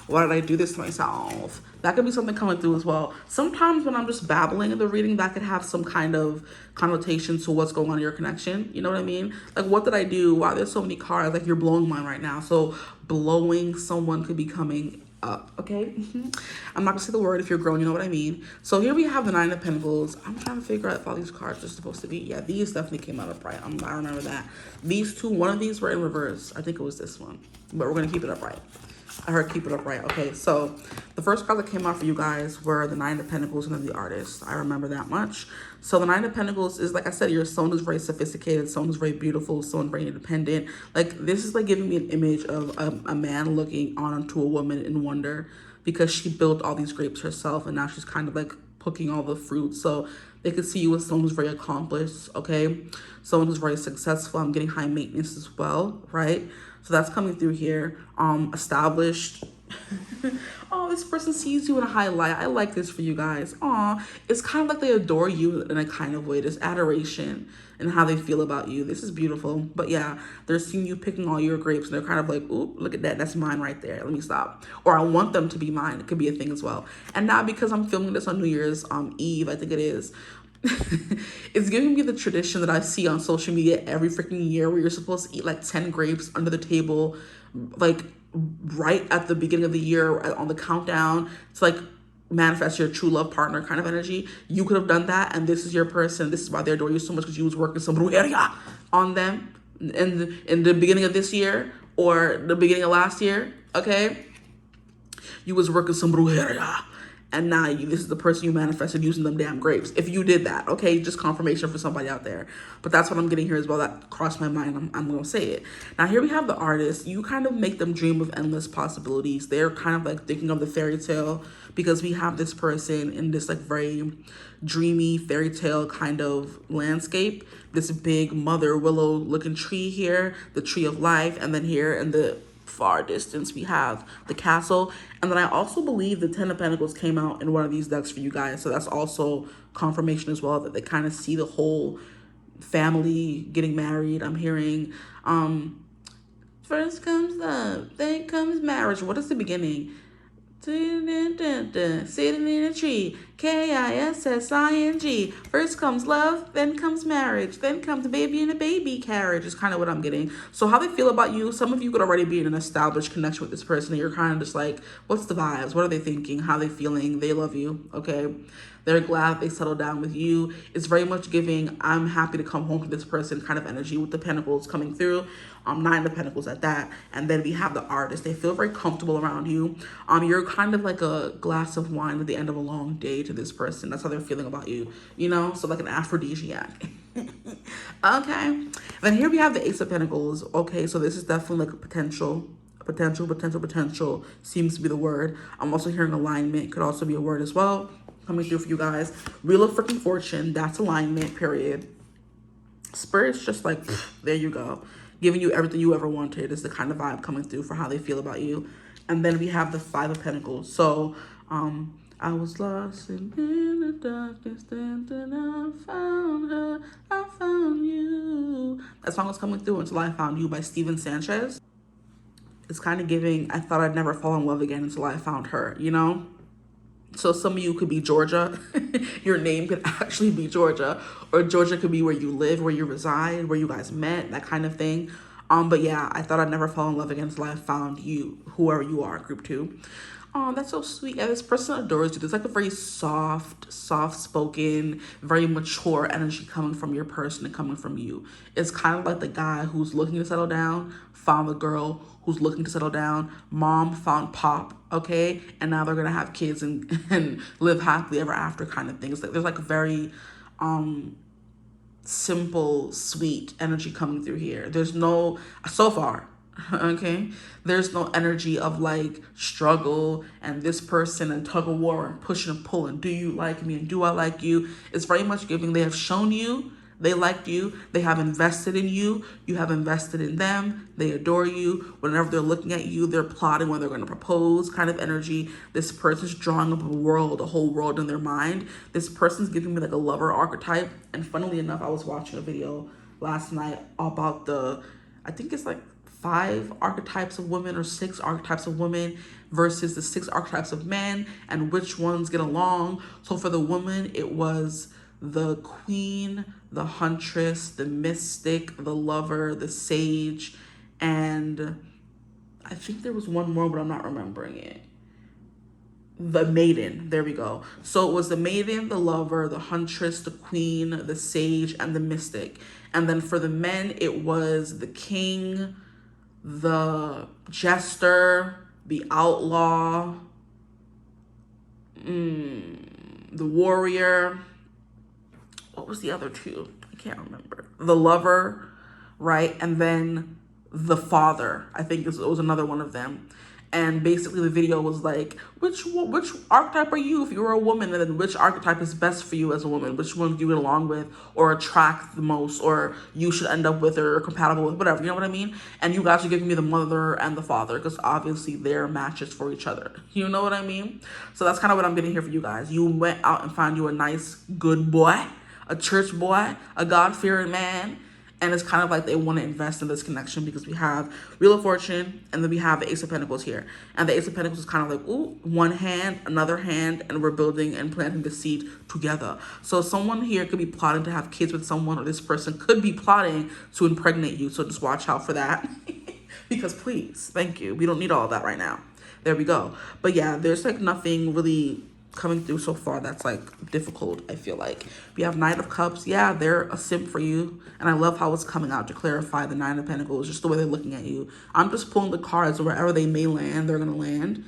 Speaker 1: Why did I do this to myself? That could be something coming through as well. Sometimes when I'm just babbling in the reading, that could have some kind of connotation to what's going on in your connection. You know what I mean? Like, what did I do? Wow, there's so many cards. Like, you're blowing mine right now. So blowing someone could be coming up, okay? I'm not gonna say the word. If you're grown, you know what I mean. So here we have the 9 of Pentacles. I'm trying to figure out if all these cards are supposed to be. Yeah, these definitely came out upright. I remember that. These two, one of these were in reverse. I think it was this one. But we're gonna keep it upright. I heard keep it upright. Okay, so the first card that came out for you guys were the 9 of Pentacles and then the Artist. I remember that much. So the 9 of Pentacles is, like I said, someone is very sophisticated, someone is very beautiful, someone very independent. Like, this is like giving me an image of a man looking onto a woman in wonder because she built all these grapes herself and now she's kind of like plucking all the fruit. So they could see you as someone who's very accomplished, okay? Someone who's very successful. I'm getting high maintenance as well, right? So that's coming through here. Established. Oh, this person sees you in a high light. I like this for you guys. Aw, it's kind of like they adore you in a kind of way. There's adoration in how they feel about you. This is beautiful. But yeah, they're seeing you picking all your grapes and they're kind of like, ooh, look at that. That's mine right there. Let me stop. Or I want them to be mine. It could be a thing as well. And now because I'm filming this on New Year's Eve, I think it is. It's giving me the tradition that I see on social media every freaking year where you're supposed to eat like 10 grapes under the table, like right at the beginning of the year on the countdown to like manifest your true love partner kind of energy. You could have done that, and this is your person. This is why they adore you so much, because you was working some brujeria on them in the beginning of this year or the beginning of last year, okay? You was working some brujeria. And now this is the person you manifested using them damn grapes. If you did that, okay? Just confirmation for somebody out there. But that's what I'm getting here as well. That crossed my mind. I'm going to say it. Now, here we have the Artist. You kind of make them dream of endless possibilities. They're kind of like thinking of the fairy tale because we have this person in this like very dreamy fairy tale kind of landscape. This big mother willow looking tree here, the tree of life. And then here in the far distance we have the castle. And then I also believe the 10 of Pentacles came out in one of these decks for you guys, so that's also confirmation as well that they kind of see the whole family getting married. I'm hearing first comes love, then comes marriage. What is the beginning? Sitting in a tree, K-I-S-S-I-N-G. First comes love, then comes marriage, then comes a baby in a baby carriage is kind of what I'm getting. So how they feel about you, some of you could already be in an established connection with this person and you're kind of just like, what's the vibes? What are they thinking? How are they feeling? They love you, okay? They're glad they settled down with you. It's very much giving, I'm happy to come home to this person kind of energy with the Pentacles coming through. 9 of Pentacles at that. And then we have the Artist. They feel very comfortable around you. You're kind of like a glass of wine at the end of a long day to this person. That's how they're feeling about you, you know? So like an aphrodisiac. Okay. Then here we have the Ace of Pentacles. Okay, so this is definitely like a potential seems to be the word. I'm also hearing alignment, could also be a word as well coming through for you guys. Wheel of freaking Fortune, that's alignment, period. Spirit's just like, there you go. Giving you everything you ever wanted is the kind of vibe coming through for how they feel about you. And then we have the 5 of Pentacles. So, I was lost in the darkness, then I found her, I found you. That song was coming through Until I Found You by Steven Sanchez. It's kind of giving, I thought I'd never fall in love again until I found her, you know? So some of you could be Georgia. Your name could actually be Georgia. Or Georgia could be where you live, where you reside, where you guys met, that kind of thing. But yeah, I thought I'd never fall in love again until I found you, whoever you are, group 2. Oh, that's so sweet. Yeah, this person adores you. There's like a very soft-spoken, very mature energy coming from your person and coming from you. It's kind of like the guy who's looking to settle down, found the girl who's looking to settle down. Mom found Pop, okay? And now they're going to have kids and, and live happily ever after kind of thing. It's like, there's like a very simple, sweet energy coming through here. There's no, so far, okay, there's no energy of like struggle and this person and tug of war and push and pull and do you like me and do I like you. It's very much giving they have shown you they liked you, they have invested in you, you have invested in them, they adore you. Whenever they're looking at you, they're plotting when they're going to propose kind of energy. This person's drawing up a whole world in their mind. This person's giving me like a lover archetype. And funnily enough, I was watching a video last night about I think it's like 5 archetypes of women or 6 archetypes of women versus the 6 archetypes of men and which ones get along. So for the woman, it was the queen, the huntress, the mystic, the lover, the sage, and I think there was one more, but I'm not remembering it. The maiden, there we go. So it was the maiden, the lover, the huntress, the queen, the sage, and the mystic. And then for the men, it was the king, the jester, the outlaw, the warrior. What was the other 2? I can't remember. The lover, right? And then the father. I think it was another one of them. And basically the video was like, which archetype are you if you're a woman? And then which archetype is best for you as a woman? Which one do you get along with or attract the most or you should end up with or compatible with, whatever, you know what I mean? And you guys are giving me the mother and the father because obviously they're matches for each other. You know what I mean? So that's kind of what I'm getting here for you guys. You went out and found you a nice, good boy, a church boy, a God-fearing man. And it's kind of like they want to invest in this connection because we have Wheel of Fortune and then we have the Ace of Pentacles here. And the Ace of Pentacles is kind of like, ooh, one hand, another hand, and we're building and planting the seed together. So someone here could be plotting to have kids with someone, or this person could be plotting to impregnate you. So just watch out for that. Because please, thank you. We don't need all of that right now. There we go. But yeah, there's like nothing really coming through so far that's like difficult. I feel like we have Knight of Cups. Yeah, they're a simp for you, and I love how it's coming out to clarify the Nine of Pentacles, just the way they're looking at you. I'm just pulling the cards, wherever they may land, they're gonna land.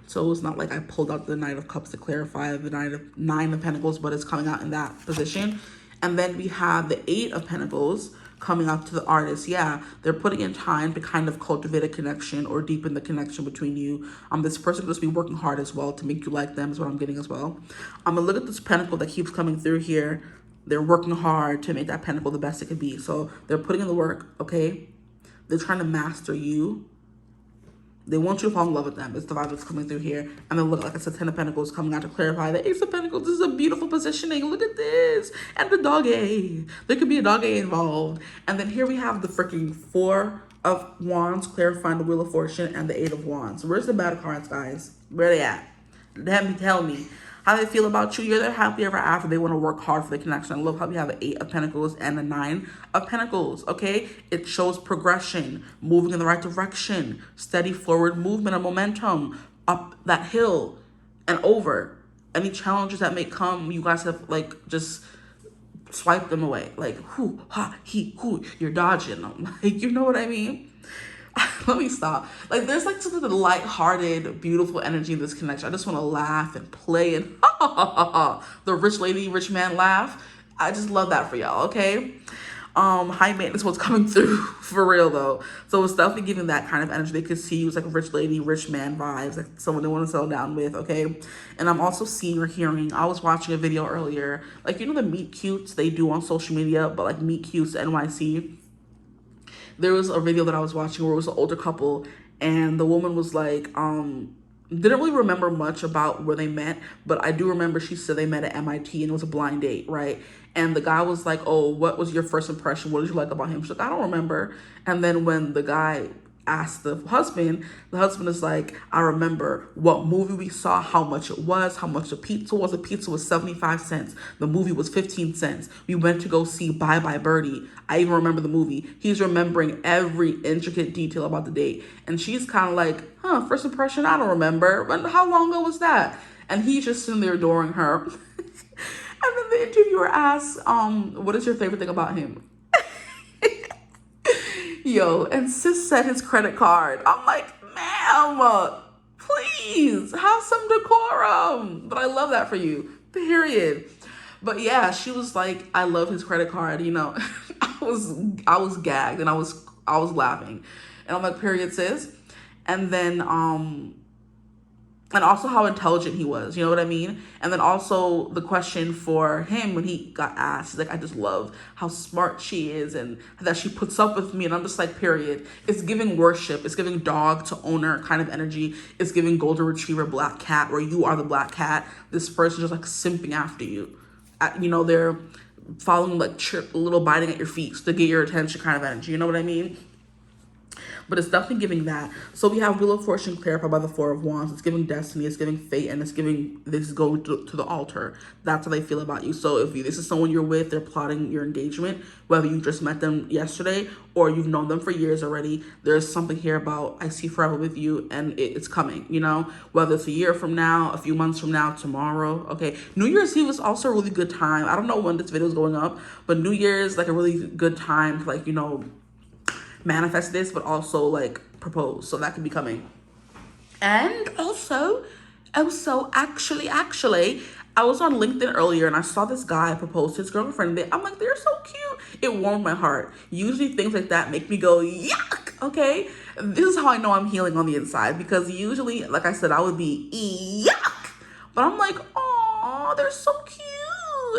Speaker 1: So it's not like I pulled out the Knight of Cups to clarify the Nine of Pentacles, but it's coming out in that position. And then we have the Eight of Pentacles coming out to the artist. Yeah, they're putting in time to kind of cultivate a connection or deepen the connection between you. This person could just be working hard as well to make you like them is what I'm getting as well. I'm gonna look at this pentacle that keeps coming through here. They're working hard to make that pentacle the best it could be. So they're putting in the work, okay? They're trying to master you. They want you to fall in love with them. It's the vibe that's coming through here. And then look, like I said, 10 of Pentacles coming out to clarify the Ace of Pentacles. This is a beautiful positioning. Look at this. And the doggy. There could be a doggy involved. And then here we have the freaking 4 of Wands clarifying the Wheel of Fortune and the 8 of Wands. Where's the battle cards, guys? Where are they at? Tell me how they feel about you. You're their happily ever after. They want to work hard for the connection. I love how we have an 8 of Pentacles and a 9 of Pentacles, okay? It shows progression, moving in the right direction, steady forward movement and momentum up that hill and over. Any challenges that may come, you guys have like just swipe them away. Like, whoo, ha, he, whoo, you're dodging them. Like, you know what I mean? Let me stop. Like, there's like sort of the lighthearted, beautiful energy in this connection. I just want to laugh and play and the rich lady, rich man laugh. I just love that for y'all, okay? High maintenance what's coming through for real though. So it's definitely giving that kind of energy. They could see you as like a rich lady, rich man vibes, like someone they want to settle down with, okay? And I'm also seeing or hearing, I was watching a video earlier, like, you know the meet cutes they do on social media, but like meet cutes NYC. There was a video that I was watching where it was an older couple and the woman was like, didn't really remember much about where they met, but I do remember she said they met at MIT and it was a blind date, right? And the guy was like, oh, what was your first impression? What did you like about him? She's like, I don't remember. And then when the guy ask the husband is like, I remember what movie we saw, how much it was, how much the pizza was. The pizza was 75 cents. The movie was 15 cents. We went to go see Bye Bye Birdie. I even remember the movie. He's remembering every intricate detail about the date. And she's kind of like, first impression, I don't remember. But how long ago was that? And he's just sitting there adoring her. And then the interviewer asks, what is your favorite thing about him? Yo, and sis said his credit card. I'm like, ma'am, please have some decorum. But I love that for you, period. But yeah, she was like, I love his credit card. You know, I was gagged and I was laughing, and I'm like, period, sis. And then and also how intelligent he was, you know what I mean? And then also the question for him when he got asked, he's like, I just love how smart she is and that she puts up with me. And I'm just like, period. It's giving worship. It's giving dog to owner kind of energy. It's giving golden retriever black cat, where you are the black cat. This person just like simping after you. You know, they're following like a little biting at your feet to get your attention kind of energy. You know what I mean? But it's definitely giving that. So we have Wheel of Fortune clarified by the Four of Wands. It's giving destiny, it's giving fate, and it's giving this is going to the altar. That's how they feel about you. So if this is someone you're with, they're plotting your engagement, whether you just met them yesterday or you've known them for years already, there's something here about I see forever with you, and it's coming, you know? Whether it's a year from now, a few months from now, tomorrow, okay? New Year's Eve is also a really good time. I don't know when this video is going up, but New Year's like a really good time to like, you know, manifest this, but also like propose. So that could be coming. And also actually I was on LinkedIn earlier and I saw this guy propose to his girlfriend. I'm like, they're so cute. It warmed my heart. Usually things like that make me go yuck. Okay, this is how I know I'm healing on the inside, because usually, like I said, I would be yuck, but I'm like, oh, they're so cute.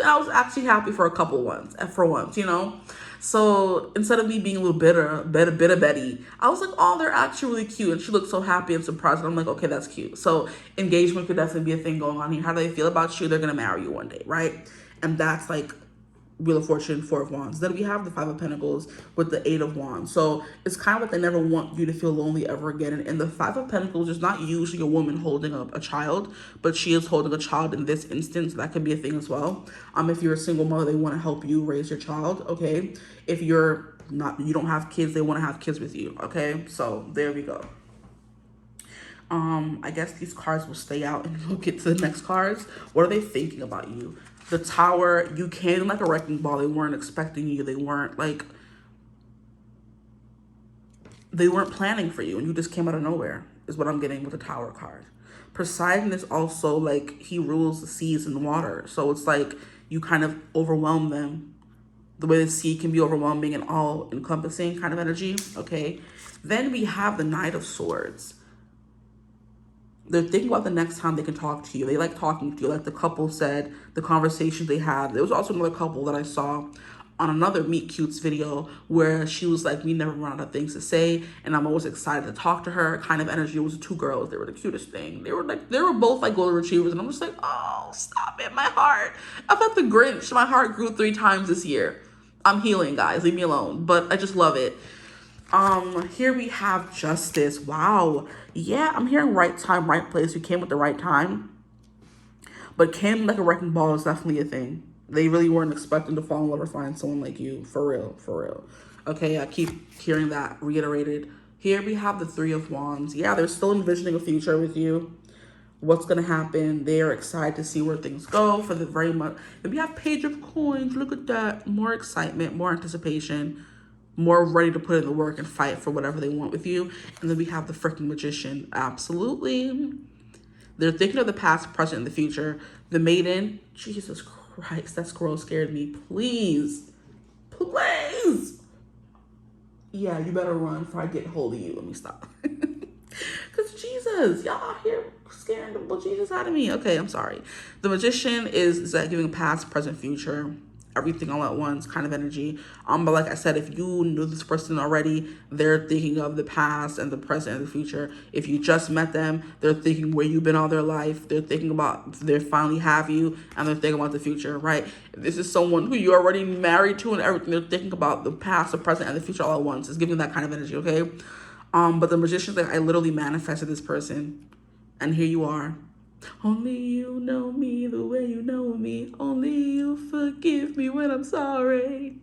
Speaker 1: And I was actually happy for once, you know. So instead of me being a little bitter Betty, I was like, oh, they're actually really cute. And she looked so happy and surprised. And I'm like, okay, that's cute. So engagement could definitely be a thing going on here. How do they feel about you? They're going to marry you one day, right? And that's like Wheel of Fortune, Four of Wands. Then we have the Five of Pentacles with the Eight of Wands. So it's kind of like they never want you to feel lonely ever again. And the Five of Pentacles is not usually a woman holding up a child, but she is holding a child in this instance. That could be a thing as well. If you're a single mother, they want to help you raise your child, okay? If you don't have kids, they want to have kids with you, okay? So there we go. I guess these cards will stay out and we'll get to the next cards. What are they thinking about you? The Tower, you came like a wrecking ball. They weren't expecting you. They weren't planning for you, and you just came out of nowhere, is what I'm getting with the Tower card. Poseidon is also like, he rules the seas and the water. So it's like you kind of overwhelm them. The way the sea can be overwhelming and all encompassing kind of energy, okay? Then we have the Knight of Swords. They're thinking about the next time they can talk to you. They like talking to you. Like the couple said, the conversations they had. There was also another couple that I saw on another Meet Cutes video where she was like, we never run out of things to say, and I'm always excited to talk to her kind of energy. It was two girls. They were the cutest thing. They were both like golden retrievers, and I'm just like, oh, stop it, my heart. I felt the Grinch. My heart grew 3 times this year. I'm healing, guys. Leave me alone. But I just love it. Here we have Justice. Wow. Yeah, I'm hearing right time, right place. You came at the right time. But came like a wrecking ball is definitely a thing. They really weren't expecting to fall in love or find someone like you. For real, for real. Okay, I keep hearing that reiterated. Here we have the Three of Wands. Yeah, they're still envisioning a future with you. What's going to happen? They are excited to see where things go for the very much. And we have Page of Coins. Look at that. More excitement, more anticipation, more ready to put in the work and fight for whatever they want with you. And then we have the freaking Magician. Absolutely. They're thinking of the past, present, and the future. The Maiden. Jesus Christ, that squirrel scared me. Please. Please. Yeah, you better run before I get hold of you. Let me stop. Because Jesus, y'all here scaring the bejesus out of me. Okay, I'm sorry. The Magician is that giving past, present, future, everything all at once kind of energy. But like I said, if you knew this person already, they're thinking of the past and the present and the future. If you just met them, they're thinking where you've been all their life. They're thinking about they finally have you, and they're thinking about the future, right? If this is someone who you're already married to and everything, they're thinking about the past, the present, and the future all at once. It's giving that kind of energy, okay? But the Magician's like, I literally manifested this person. And here you are. Only you know me the way you know me. Only you forgive me when I'm sorry.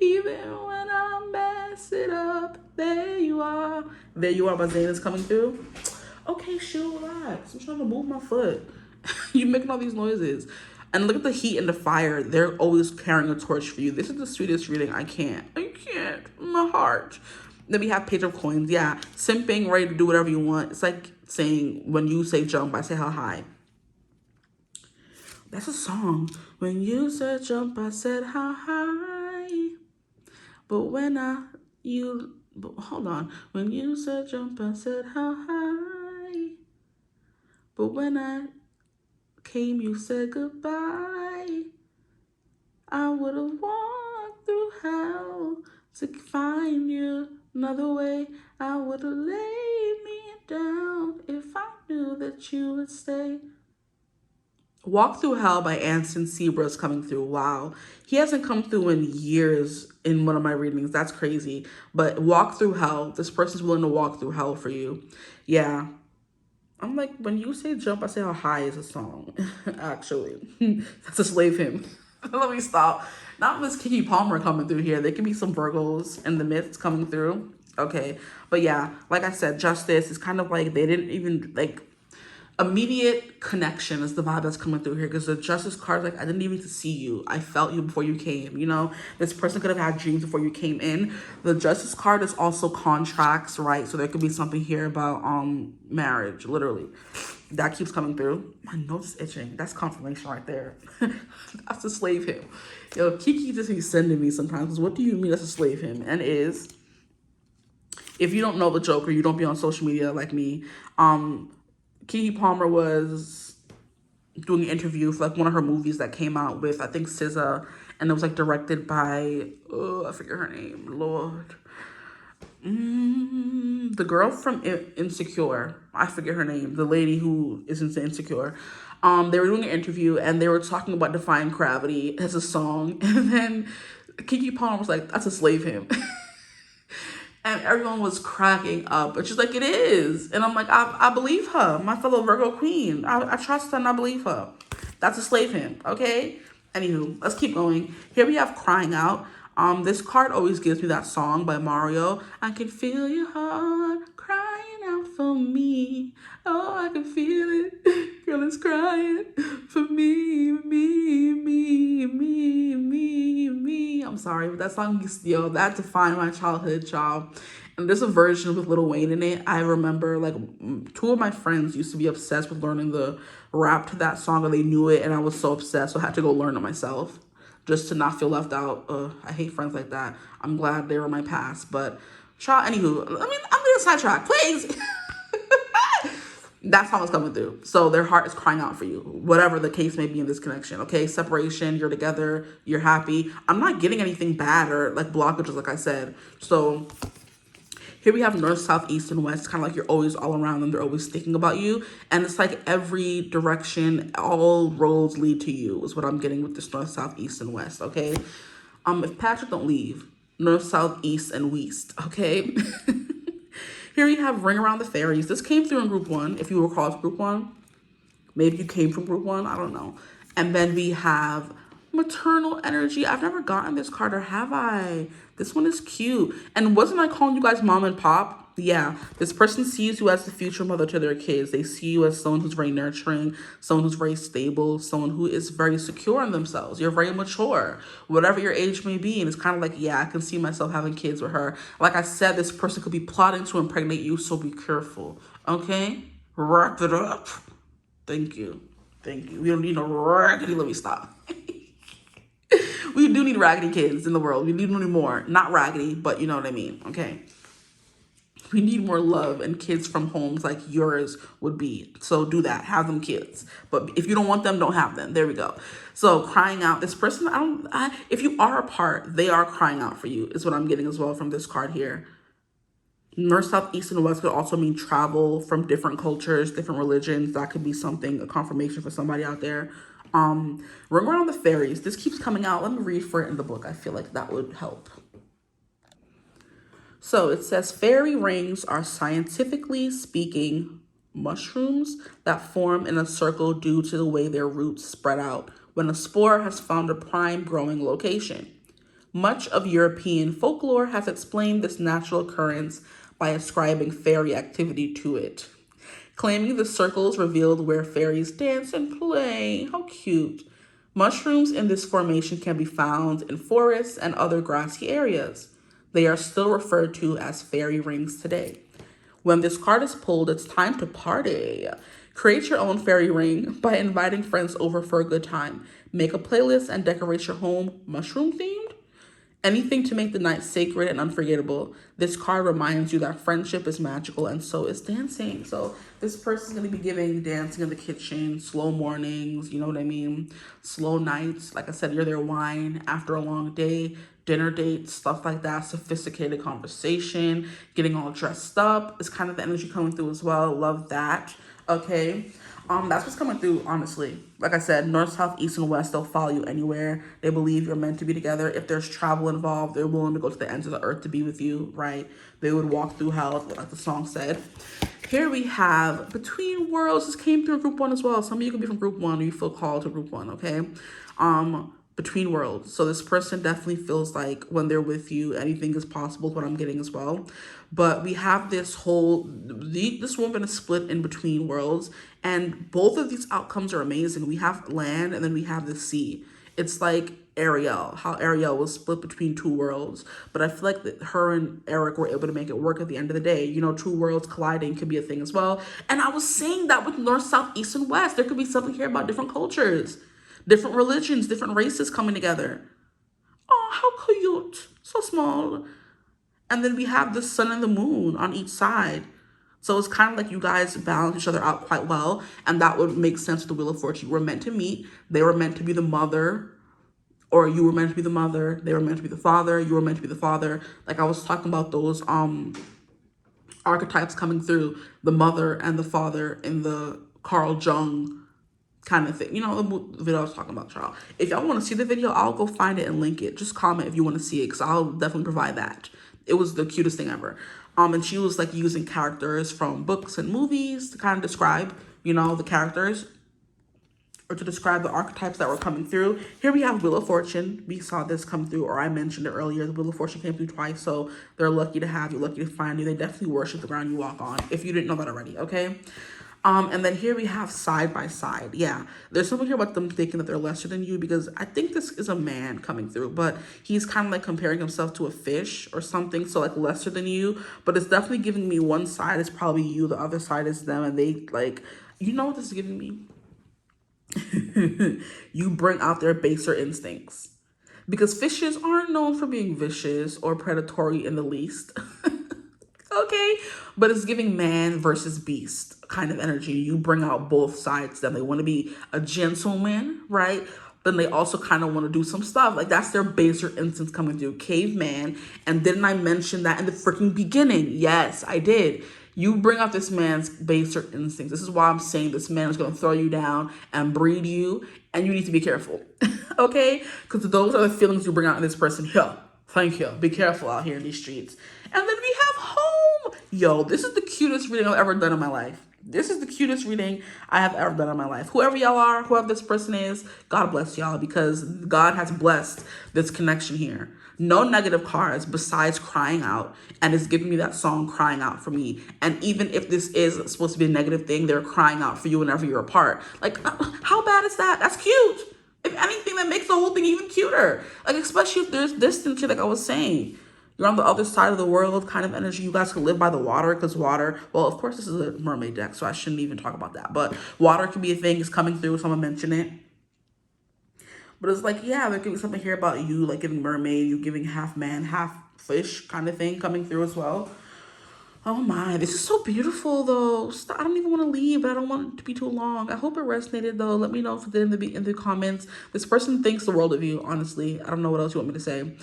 Speaker 1: Even when I mess it up, there you are. There you are by Zayn is coming through. Okay, chill, relax. I'm trying to move my foot. You making all these noises. And look at the heat and the fire. They're always carrying a torch for you. This is the sweetest reading. I can't. My heart. Then we have Page of Coins. Yeah, simping, ready to do whatever you want. It's like saying, when you say jump, I say how high. That's a song. When you said jump, I said how high. But hold on. When you said jump, I said how high. But when I came, you said goodbye. I would have walked through hell to find you another way. I would have laid me down if I knew that you would stay. Walk Through Hell by Anson Seabra is coming through. Wow. He hasn't come through in years in one of my readings. That's crazy. But Walk Through Hell, this person's willing to walk through hell for you. Yeah. I'm like, when you say jump, I say how high is a song. Actually. That's a slave hymn. Let me stop. Not Miss Keke Palmer coming through here. There can be some Virgos in the midst coming through. Okay. But yeah, like I said, Justice is kind of like they didn't even like immediate connection is the vibe that's coming through here, because the Justice card is like, I didn't even need to see you. I felt you before you came. You know, this person could have had dreams before you came in. The Justice card is also contracts, right? So there could be something here about marriage, literally. That keeps coming through. My nose is itching. That's confirmation right there. That's a slave hymn. Yo, Kiki just be sending me sometimes. What do you mean that's a slave hymn? And is, if you don't know the joke or you don't be on social media like me, Keke Palmer was doing an interview for like one of her movies that came out with, I think, SZA, and it was like directed by, I forget her name, Lord. The girl from Insecure, I forget her name, the lady who is in Insecure. They were doing an interview and they were talking about Defying Gravity as a song, and then Keke Palmer was like, that's a slave hymn. And everyone was cracking up. But she's like, it is. And I'm like, I believe her. My fellow Virgo queen. I trust her and I believe her. That's a slave hymn, okay? Anywho, let's keep going. Here we have Crying Out. This card always gives me that song by Mario. I can feel your heart crying out for me. Oh, I can feel it. Girl, it's crying for me, me, me, me, me, me. I'm sorry, but that song, yo, that defined my childhood, child. And there's a version with Lil Wayne in it. I remember, like, two of my friends used to be obsessed with learning the rap to that song, and they knew it, and I was so obsessed, so I had to go learn it myself just to not feel left out. I hate friends like that. I'm glad they were my past, but child, anywho, I mean, I'm gonna sidetrack, please. That song is coming through. So their heart is crying out for you, whatever the case may be in this connection, okay? Separation, you're together, you're happy. I'm not getting anything bad or like blockages, like I said. So here we have North, South, East, and West. Kind of like you're always all around them. They're always thinking about you. And it's like every direction, all roads lead to you is what I'm getting with this North, South, East, and West, okay? If Patrick don't leave, North, South, East, and West, okay? Here you have Ring Around the Fairies. This came through in group 1, if you recall it's group 1. Maybe you came from group 1, I don't know. And then we have Maternal Energy. I've never gotten this card, or have I? This one is cute. And wasn't I calling you guys mom and pop? Yeah, this person sees you as the future mother to their kids. They see you as someone who's very nurturing, someone who's very stable, someone who is very secure in themselves. You're very mature, whatever your age may be. And it's kind of like, yeah, I can see myself having kids with her. Like I said, this person could be plotting to impregnate you, so be careful, okay? Wrap it up. Thank you. Thank you. We don't need no raggedy, let me stop. We do need raggedy kids in the world. We need more. Not raggedy, but you know what I mean, okay? We need more love and kids from homes like yours would be. So do that. Have them kids. But if you don't want them, don't have them. There we go. So crying out. This person, if you are apart, they are crying out for you is what I'm getting as well from this card here. North, South, East, and West could also mean travel from different cultures, different religions. That could be something, a confirmation for somebody out there. Ring Around the Fairies. This keeps coming out. Let me read for it in the book. I feel like that would help. So it says fairy rings are scientifically speaking mushrooms that form in a circle due to the way their roots spread out when a spore has found a prime growing location. Much of European folklore has explained this natural occurrence by ascribing fairy activity to it, claiming the circles revealed where fairies dance and play. How cute. Mushrooms in this formation can be found in forests and other grassy areas. They are still referred to as fairy rings today. When this card is pulled, it's time to party. Create your own fairy ring by inviting friends over for a good time. Make a playlist and decorate your home mushroom themed. Anything to make the night sacred and unforgettable. This card reminds you that friendship is magical and so is dancing. So this person's going to be giving dancing in the kitchen, slow mornings, you know what I mean? Slow nights. Like I said, you're their wine after a long day, dinner dates, stuff like that, sophisticated conversation, getting all dressed up is kind of the energy coming through as well. Love that. Okay. That's what's coming through, honestly. Like I said, north, south, east, and west, they'll follow you anywhere. They believe you're meant to be together. If there's travel involved, they're willing to go to the ends of the earth to be with you, right? They would walk through hell, like the song said. Here we have Between Worlds. This came through group 1 as well. Some of you can be from group 1 or you feel called to group 1, okay? Between worlds. So this person definitely feels like when they're with you, anything is possible, is what I'm getting as well. But we have this this woman is split in between worlds, and both of these outcomes are amazing. We have land and then we have the sea. It's like Ariel, how Ariel was split between two worlds. But I feel like that her and Eric were able to make it work at the end of the day. You know, two worlds colliding could be a thing as well. And I was saying that with north, south, east, and west, there could be something here about different cultures, different religions, different races coming together. Oh, how cute. So small. And then we have the sun and the moon on each side. So it's kind of like you guys balance each other out quite well. And that would make sense with the Wheel of Fortune. You were meant to meet. They were meant to be the mother. Or you were meant to be the mother. They were meant to be the father. You were meant to be the father. Like I was talking about those archetypes coming through. The mother and the father in the Carl Jung kind of thing. You know, the video I was talking about, y'all. If y'all want to see the video, I'll go find it and link it. Just comment if you want to see it, because I'll definitely provide that. It was the cutest thing ever. And she was like using characters from books and movies to kind of describe, you know, the characters, or to describe the archetypes that were coming through. Here we have Wheel of Fortune. We saw this come through, or I mentioned it earlier. The Wheel of Fortune came through twice, so they're lucky to have you, lucky to find you. They definitely worship the ground you walk on, if you didn't know that already, okay? And then here we have side by side. Yeah, there's something here about them thinking that they're lesser than you, because I think this is a man coming through, but he's kind of like comparing himself to a fish or something, so like lesser than you. But it's definitely giving me one side is probably you, the other side is them, and they like, you know what this is giving me? You bring out their baser instincts, because fishes aren't known for being vicious or predatory in the least. Okay, but it's giving man versus beast kind of energy. You bring out both sides. Them, they want to be a gentleman, right? Then they also kind of want to do some stuff. Like that's their baser instincts coming through. Caveman. And didn't I mention that in the freaking beginning? Yes, I did. You bring out this man's baser instincts. This is why I'm saying this man is going to throw you down and breed you, and you need to be careful. Okay? Because those are the feelings you bring out in this person. Here, thank you. Be careful out here in these streets. And then we have home. Yo, this is the cutest reading I've ever done in my life. This is the cutest reading I have ever done in my life. Whoever y'all are, whoever this person is, God bless y'all, because God has blessed this connection here. No negative cards besides crying out, and it's giving me that song Crying Out for me. And even if this is supposed to be a negative thing, they're crying out for you whenever you're apart. Like, how bad is that? That's cute. If anything, that makes the whole thing even cuter. Like, especially if there's distance here, like I was saying. You're on the other side of the world kind of energy. You guys could live by the water, because water, well, of course, this is a mermaid deck, so I shouldn't even talk about that. But water could be a thing. It's coming through. Someone mentioned it. But it's like, yeah, there could be something here about you, like giving mermaid, you giving half man, half fish kind of thing coming through as well. Oh my, this is so beautiful though. Stop, I don't even want to leave, but I don't want it to be too long. I hope it resonated though. Let me know if it did in the comments. This person thinks the world of you, honestly. I don't know what else you want me to say.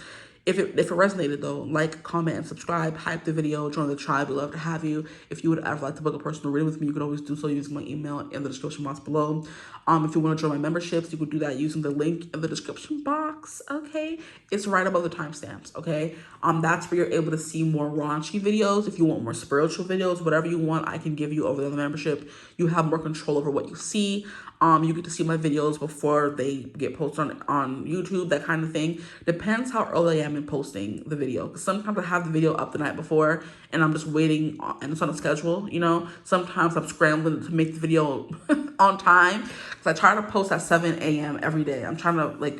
Speaker 1: If it resonated though, like, comment, and subscribe, hype the video, join the tribe. We'd love to have you. If you would ever like to book a personal reading with me, you could always do so using my email in the description box below. If you want to join my memberships, you could do that using the link in the description box. box, okay? It's right above the timestamps, okay? That's where you're able to see more raunchy videos. If you want more spiritual videos, whatever you want, I can give you over there in the membership. You have more control over what you see. You get to see my videos before they get posted on YouTube, that kind of thing. Depends how early I am in posting the video. Because sometimes I have the video up the night before and I'm just waiting and it's on a schedule, you know. Sometimes I'm scrambling to make the video on time. Because I try to post at 7 a.m. every day. I'm trying to like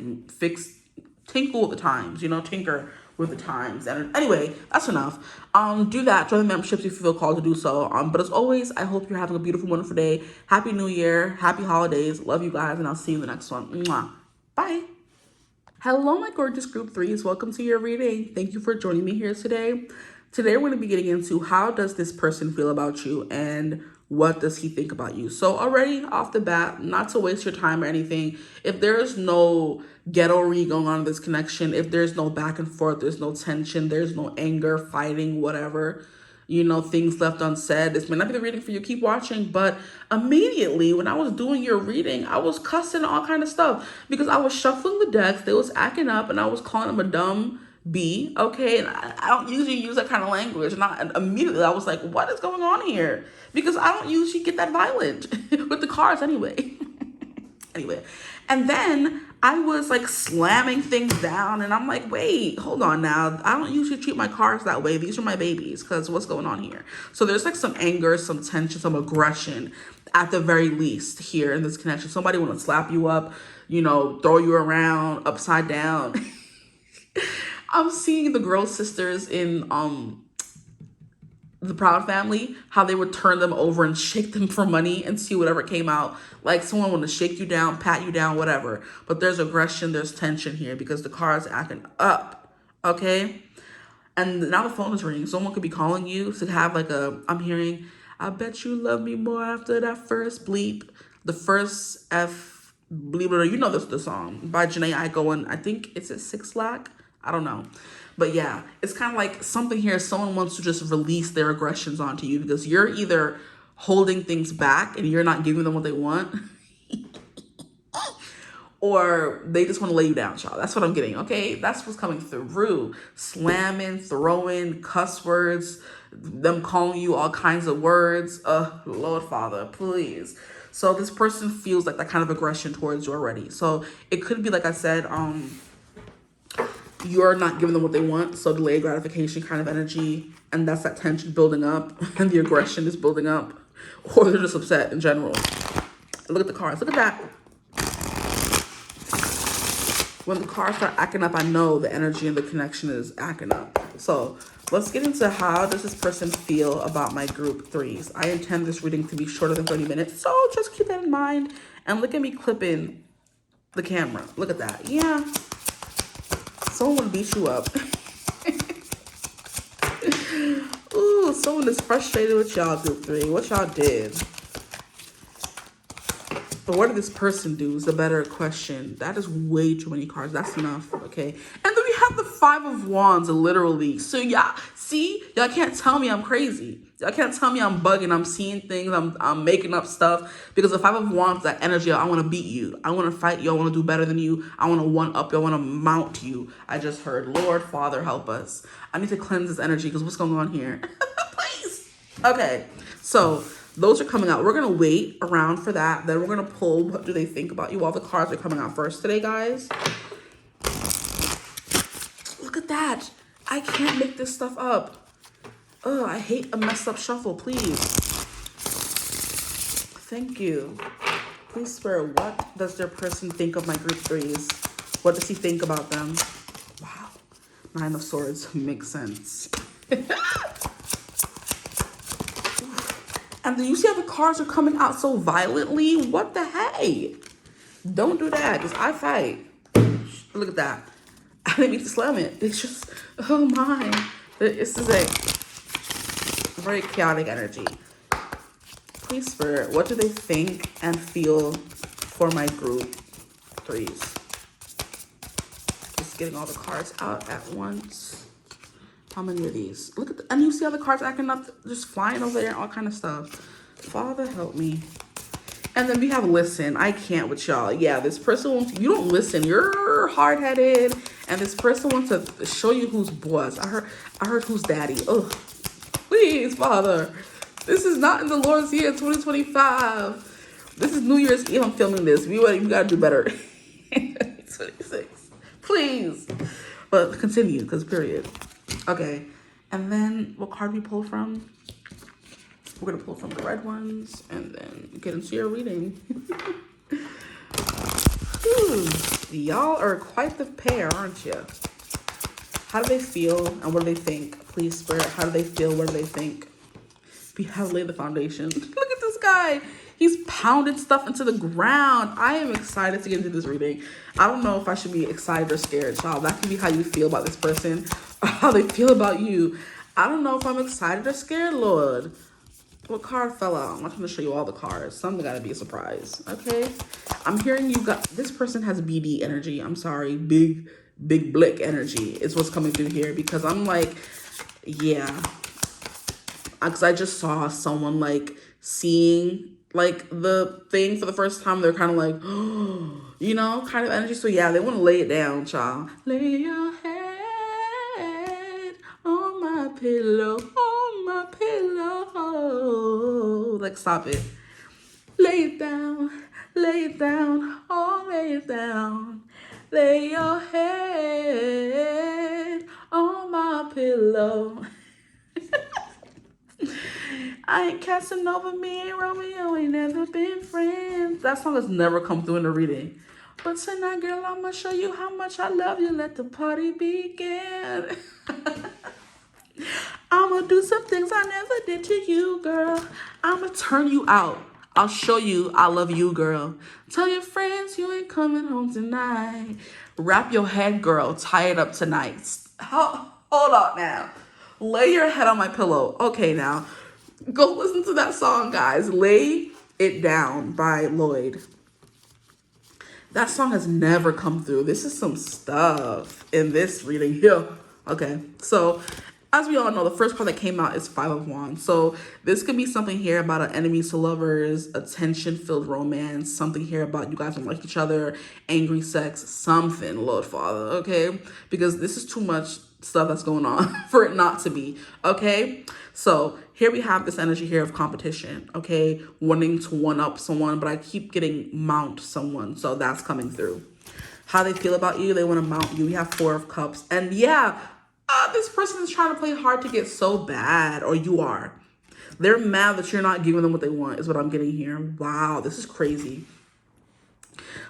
Speaker 1: tinkle with the times, you know, tinker with the times. And anyway, that's enough. Do that. Join the memberships if you feel called to do so. But as always, I hope you're having a beautiful, wonderful day. Happy New Year. Happy holidays. Love you guys, and I'll see you in the next one. Mwah. Bye. Hello, my gorgeous group threes. Welcome to your reading. Thank you for joining me here today. Today, we're going to be getting into how does this person feel about you and what does he think about you? So already off the bat, not to waste your time or anything, if there's no ghetto-y going on in this connection, if there's no back and forth, there's no tension, there's no anger, fighting, whatever, you know, things left unsaid, this may not be the reading for you, keep watching. But immediately when I was doing your reading, I was cussing all kind of stuff because I was shuffling the decks, they was acting up, and I was calling them a dumb B, okay? And I don't usually use that kind of language. And immediately I was like, what is going on here? Because I don't usually get that violent with the cards anyway. Anyway, and then I was like slamming things down and I'm like, wait, hold on now. I don't usually treat my cards that way. These are my babies, because what's going on here? So there's like some anger, some tension, some aggression at the very least here in this connection. Somebody want to slap you up, you know, throw you around upside down. I'm seeing the girl sisters in the Proud Family, how they would turn them over and shake them for money and see whatever came out. Like someone want to shake you down, pat you down, whatever. But there's aggression, there's tension here because the card's acting up, okay? And now the phone is ringing. Someone could be calling you to have like I'm hearing, I bet you love me more after that first bleep. The first F, believe it or not, you know the song by Jhené Aiko, and I think it's at 6 Lakh. I don't know. But yeah, it's kind of like something here. Someone wants to just release their aggressions onto you because you're either holding things back and you're not giving them what they want, or they just want to lay you down, y'all. That's what I'm getting, okay? That's what's coming through. Slamming, throwing, cuss words, them calling you all kinds of words. Lord Father, please. So this person feels like that kind of aggression towards you already. So it could be, like I said, you're not giving them what they want, so delayed gratification kind of energy, and that's that tension building up and the aggression is building up, or they're just upset in general. Look at the cards. Look at that. When the cards start acting up, I know the energy and the connection is acting up. So let's get into how does this person feel about my group threes. I intend this reading to be shorter than 30 minutes, so just keep that in mind. And look at me clipping the camera. Look at that. Yeah. Someone will beat you up. Ooh, someone is frustrated with y'all, group three. What y'all did. But what did this person do is the better question. That is way too many cards. That's enough, okay? And then we have the 5 of Wands, literally. So y'all, see? Y'all can't tell me I'm crazy. Y'all can't tell me I'm bugging. I'm seeing things. I'm making up stuff. Because the 5 of Wands, that energy, I want to beat you. I want to fight you. I want to do better than you. I want to one-up you. I want to mount you. I just heard, Lord, Father, help us. I need to cleanse this energy because what's going on here? Please. Okay, so those are coming out. We're going to wait around for that. Then we're going to pull what do they think about you. All the cards are coming out first today, guys. Look at that. I can't make this stuff up. Oh, I hate a messed up shuffle, please. Thank you. Please swear, what does their person think of my group threes? What does he think about them? Wow. 9 of Swords makes sense. And do you see how the cards are coming out so violently? What the hey? Don't do that, because I fight. Look at that. I didn't mean to slam it. It's just, oh my. This is a very chaotic energy. Please, Spirit, what do they think and feel for my group threes? Just getting all the cards out at once. How many of these? Look at and you see how the cards acting up, just flying over there, all kind of stuff. Father, help me. And then we have listen. I can't with y'all. Yeah, this person wants, you don't listen. You're hard-headed. And this person wants to show you who's boss. I heard who's daddy. Oh, please, Father. This is not in the Lord's year 2025. This is New Year's Eve. I'm filming this. We gotta do better. 26. Please. But continue, because period. Okay. And then what card we pull from? We're going to pull from the red ones and then get into your reading. Y'all are quite the pair, aren't you? How do they feel and what do they think? Please, Spirit, how do they feel? What do they think? We have laid the foundation. Look at this guy. He's pounded stuff into the ground. I am excited to get into this reading. I don't know if I should be excited or scared, child. That can be how you feel about this person or how they feel about you. I don't know if I'm excited or scared, Lord. What card fell out? I'm not going to show you all the cards. Something got to be a surprise. Okay. I'm hearing you got, this person has BD energy. I'm sorry. Big blick energy is what's coming through here because I'm like, yeah. Because I just saw someone like seeing like the thing for the first time. They're kind of like, you know, kind of energy. So yeah, they want to lay it down, child. Lay your head on my pillow. My pillow. Like, stop it. Lay it down, oh, lay it down. Lay your head on my pillow. I ain't Casanova, me and Romeo ain't never been friends. That song has never come through in the reading. But tonight, girl, I'ma show you how much I love you. Let the party begin. I'ma do some things I never did to you, girl. I'ma turn you out. I'll show you I love you, girl. Tell your friends you ain't coming home tonight. Wrap your head, girl. Tie it up tonight. Hold up now. Lay your head on my pillow. Okay, now. Go listen to that song, guys. Lay It Down by Lloyd. That song has never come through. This is some stuff in this reading here. Okay, so as we all know, the first card that came out is Five of Wands. So this could be something here about an enemies to lovers, a tension-filled romance, something here about you guys don't like each other, angry sex, something, Lord Father, okay? Because this is too much stuff that's going on for it not to be, okay? So here we have this energy here of competition, okay? Wanting to one-up someone, but I keep getting mount someone, so that's coming through. How they feel about you, they want to mount you. We have Four of Cups, and yeah, this person is trying to play hard to get so bad, or you are. They're mad that you're not giving them what they want, is what I'm getting here. Wow, this is crazy.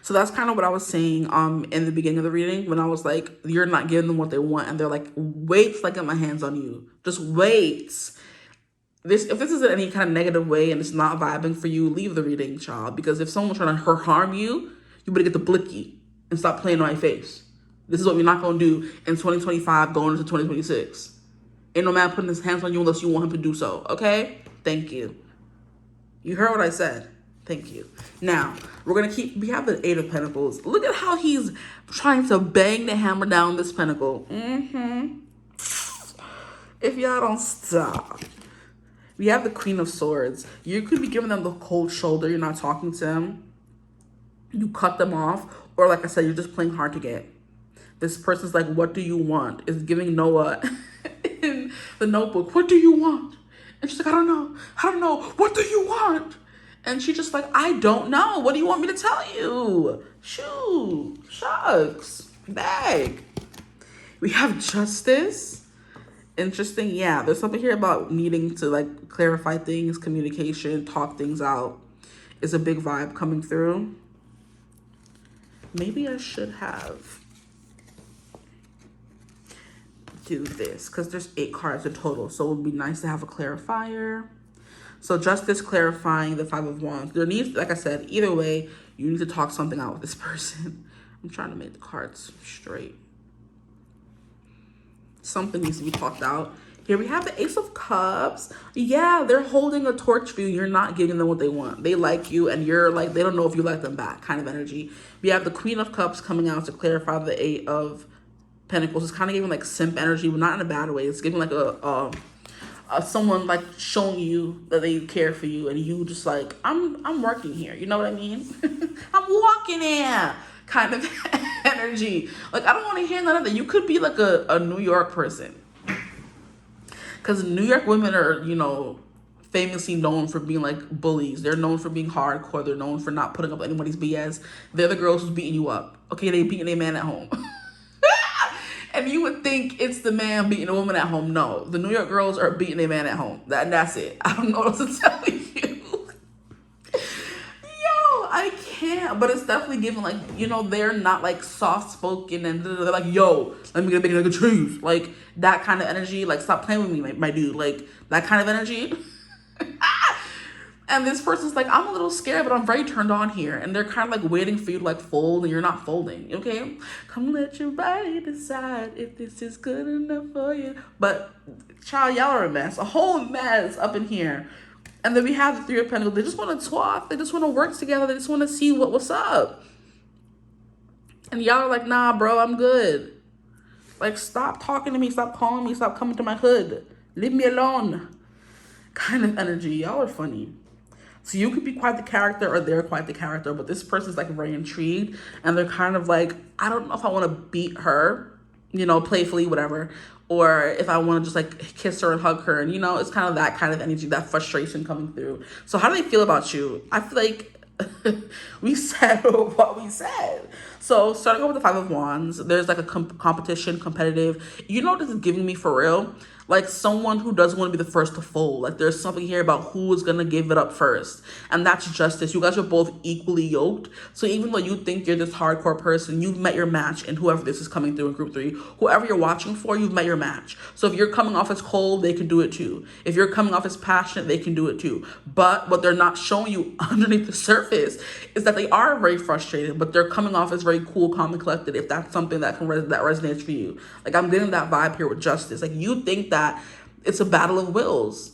Speaker 1: So that's kind of what I was saying in the beginning of the reading when I was like, you're not giving them what they want, and they're like, wait till I get my hands on you. Just wait. If this is in any kind of negative way and it's not vibing for you, leave the reading, child. Because if someone's trying to harm you, you better get the blicky and stop playing on my face. This is what we're not going to do in 2025 going into 2026. Ain't no man putting his hands on you unless you want him to do so, okay? Thank you. You heard what I said. Thank you. Now, we're going to we have the Eight of Pentacles. Look at how he's trying to bang the hammer down this pentacle. If y'all don't stop. We have the Queen of Swords. You could be giving them the cold shoulder. You're not talking to them. You cut them off. Or like I said, you're just playing hard to get. This person's like, what do you want? Is giving Noah in the Notebook, what do you want? And she's like, I don't know. What do you want? And she's just like, I don't know. What do you want me to tell you? Shoo, shucks, bag. We have Justice. Interesting. Yeah, there's something here about needing to like clarify things, communication, talk things out. Is a big vibe coming through. Maybe I should have do this because there's 8 cards in total, so it would be nice to have a clarifier. So Justice, clarifying, the Five of Wands. There needs, like I said, either way, you need to talk something out with this person. I'm trying to make the cards straight. Something needs to be talked out. Here we have the Ace of Cups. Yeah, they're holding a torch for you. You're not giving them what they want. They like you, and you're like, they don't know if you like them back, kind of energy. We have the Queen of Cups coming out to clarify the Eight of Pentacles. It's kind of giving like simp energy, but not in a bad way. It's giving like a someone like showing you that they care for you, and you just like, I'm working here. You know what I mean? I'm walking in kind of energy. Like, I don't want to hear none of that. You could be like a New York person, because New York women are, you know, famously known for being like bullies. They're known for being hardcore. They're known for not putting up with anybody's BS. They're the girls who's beating you up. Okay, they beating their man at home. And you would think it's the man beating a woman at home. No, the New York girls are beating their man at home. That's it. I don't know what to tell you. Yo, I can't. But it's definitely given like, you know, they're not like soft spoken and they're like, yo, let me get a big nigga cheese. Like that kind of energy. Like, stop playing with me, my dude. Like that kind of energy. And this person's like, I'm a little scared, but I'm very turned on here. And they're kind of like waiting for you to like fold, and you're not folding, okay? Come let your body decide if this is good enough for you. But child, y'all are a mess, a whole mess up in here. And then we have the Three of Pentacles. They just want to talk. They just want to work together. They just want to see what's up. And y'all are like, nah, bro, I'm good. Like, stop talking to me. Stop calling me. Stop coming to my hood. Leave me alone. Kind of energy. Y'all are funny. So you could be quite the character, or they're quite the character, but this person's like very intrigued, and they're kind of like, I don't know if I want to beat her, you know, playfully, whatever, or if I want to just like kiss her and hug her. And, you know, it's kind of that kind of energy, that frustration coming through. So how do they feel about you? I feel like we said what we said. So starting off with the Five of Wands, there's like a competition, competitive. You know what this is giving me for real? Like someone who doesn't want to be the first to fold. Like there's something here about who is going to give it up first. And that's justice. You guys are both equally yoked. So even though you think you're this hardcore person, you've met your match. And whoever this is coming through in group 3, whoever you're watching for, you've met your match. So if you're coming off as cold, they can do it too. If you're coming off as passionate, they can do it too. But what they're not showing you underneath the surface is that they are very frustrated, but they're coming off as very cool, calm, and collected, if that's something that that resonates for you. Like, I'm getting that vibe here with justice. Like, you think that it's a battle of wills,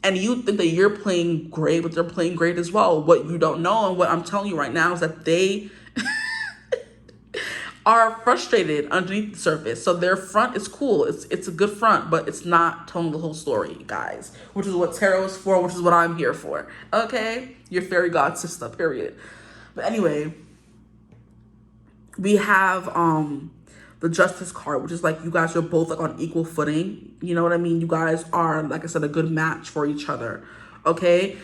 Speaker 1: and you think that you're playing great, but they're playing great as well. What you don't know, and what I'm telling you right now, is that they are frustrated underneath the surface. So their front is cool. It's a good front, but it's not telling the whole story, guys. Which is what tarot is for, which is what I'm here for. Okay? Your fairy god sister, period. But anyway, we have the Justice card, which is like you guys are both like on equal footing. You know what I mean? You guys are, like I said, a good match for each other. Okay?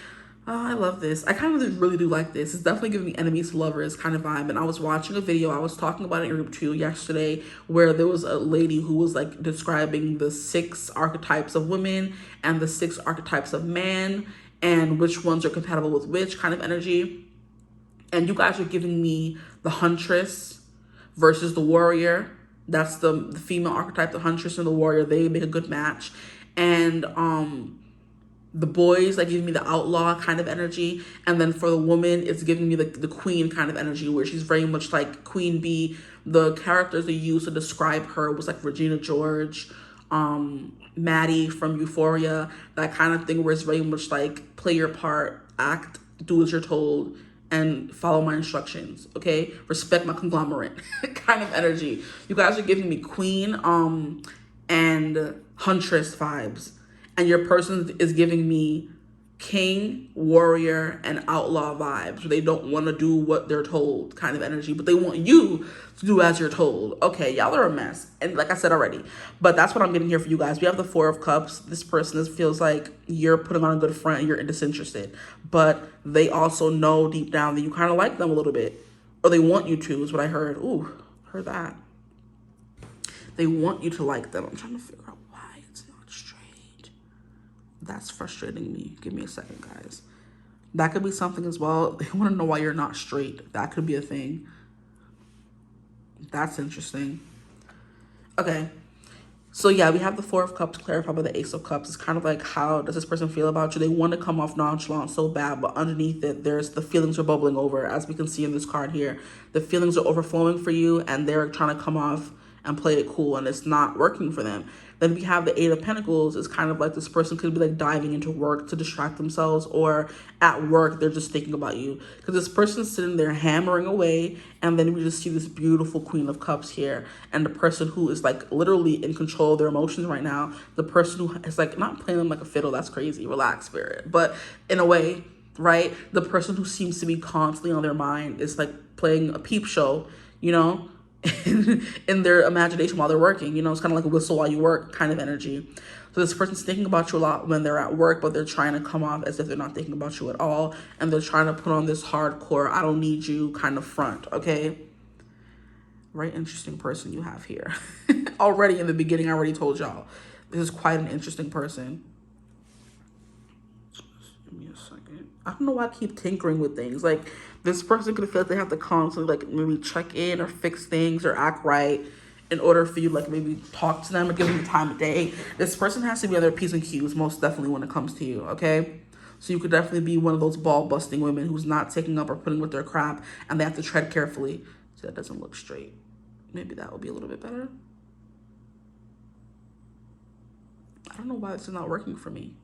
Speaker 1: Oh, I love this. I kind of really do like this. It's definitely giving me enemies to lovers kind of vibe. And I was watching a video. I was talking about it in group 2 yesterday, where there was a lady who was like describing the 6 archetypes of women and the 6 archetypes of man, and which ones are compatible with which kind of energy. And you guys are giving me the Huntress versus the Warrior. That's the female archetype, the Huntress and the Warrior. They make a good match. And the boys, like, giving me the outlaw kind of energy. And then for the woman, it's giving me the queen kind of energy, where she's very much like Queen Bee. The characters they used to describe her was like Regina George, Maddie from Euphoria, that kind of thing, where it's very much like play your part, act, do as you're told, and follow my instructions, okay? Respect my conglomerate kind of energy. You guys are giving me queen and huntress vibes. And your person is giving me king, warrior, and outlaw vibes. They don't want to do what they're told kind of energy, but they want you to do as you're told. Okay, y'all are a mess. And like I said already, but that's what I'm getting here for you guys. We have the Four of Cups. This person feels like you're putting on a good front and you're disinterested, but they also know deep down that you kind of like them a little bit, or they want you to, is what I heard. Ooh, heard that. They want you to like them. I'm trying to figure out why it's not straight. That's frustrating me. Give me a second, guys. That could be something as well. They want to know why you're not straight. That could be a thing. That's interesting. Okay. So yeah, we have the Four of Cups clarified by the Ace of Cups. It's kind of like, how does this person feel about you? They want to come off nonchalant so bad, but underneath it, there's the feelings are bubbling over. As we can see in this card here, the feelings are overflowing for you, and they're trying to come off and play it cool, and it's not working for them. Then we have the Eight of Pentacles. It's kind of like this person could be like diving into work to distract themselves, or at work they're just thinking about you, because this person's sitting there hammering away, and then we just see this beautiful Queen of Cups here, and the person who is like literally in control of their emotions right now, the person who is like not playing them like a fiddle, that's crazy, relax, spirit, but in a way, right, the person who seems to be constantly on their mind is like playing a peep show, you know, in their imagination while they're working. You know, it's kind of like a whistle while you work kind of energy. So this person's thinking about you a lot when they're at work, but they're trying to come off as if they're not thinking about you at all, and they're trying to put on this hardcore I don't need you kind of front. Okay, very interesting person you have here. Already in the beginning, I already told y'all this is quite an interesting person. Give me a second. I don't know why I keep tinkering with things. Like, this person could feel like they have to constantly like maybe check in or fix things or act right in order for you like maybe talk to them or give them the time of day. This person has to be on their P's and Q's most definitely when it comes to you, okay? So you could definitely be one of those ball busting women who's not taking up or putting with their crap, and they have to tread carefully. So that doesn't look straight. Maybe that will be a little bit better. I don't know why this is not working for me.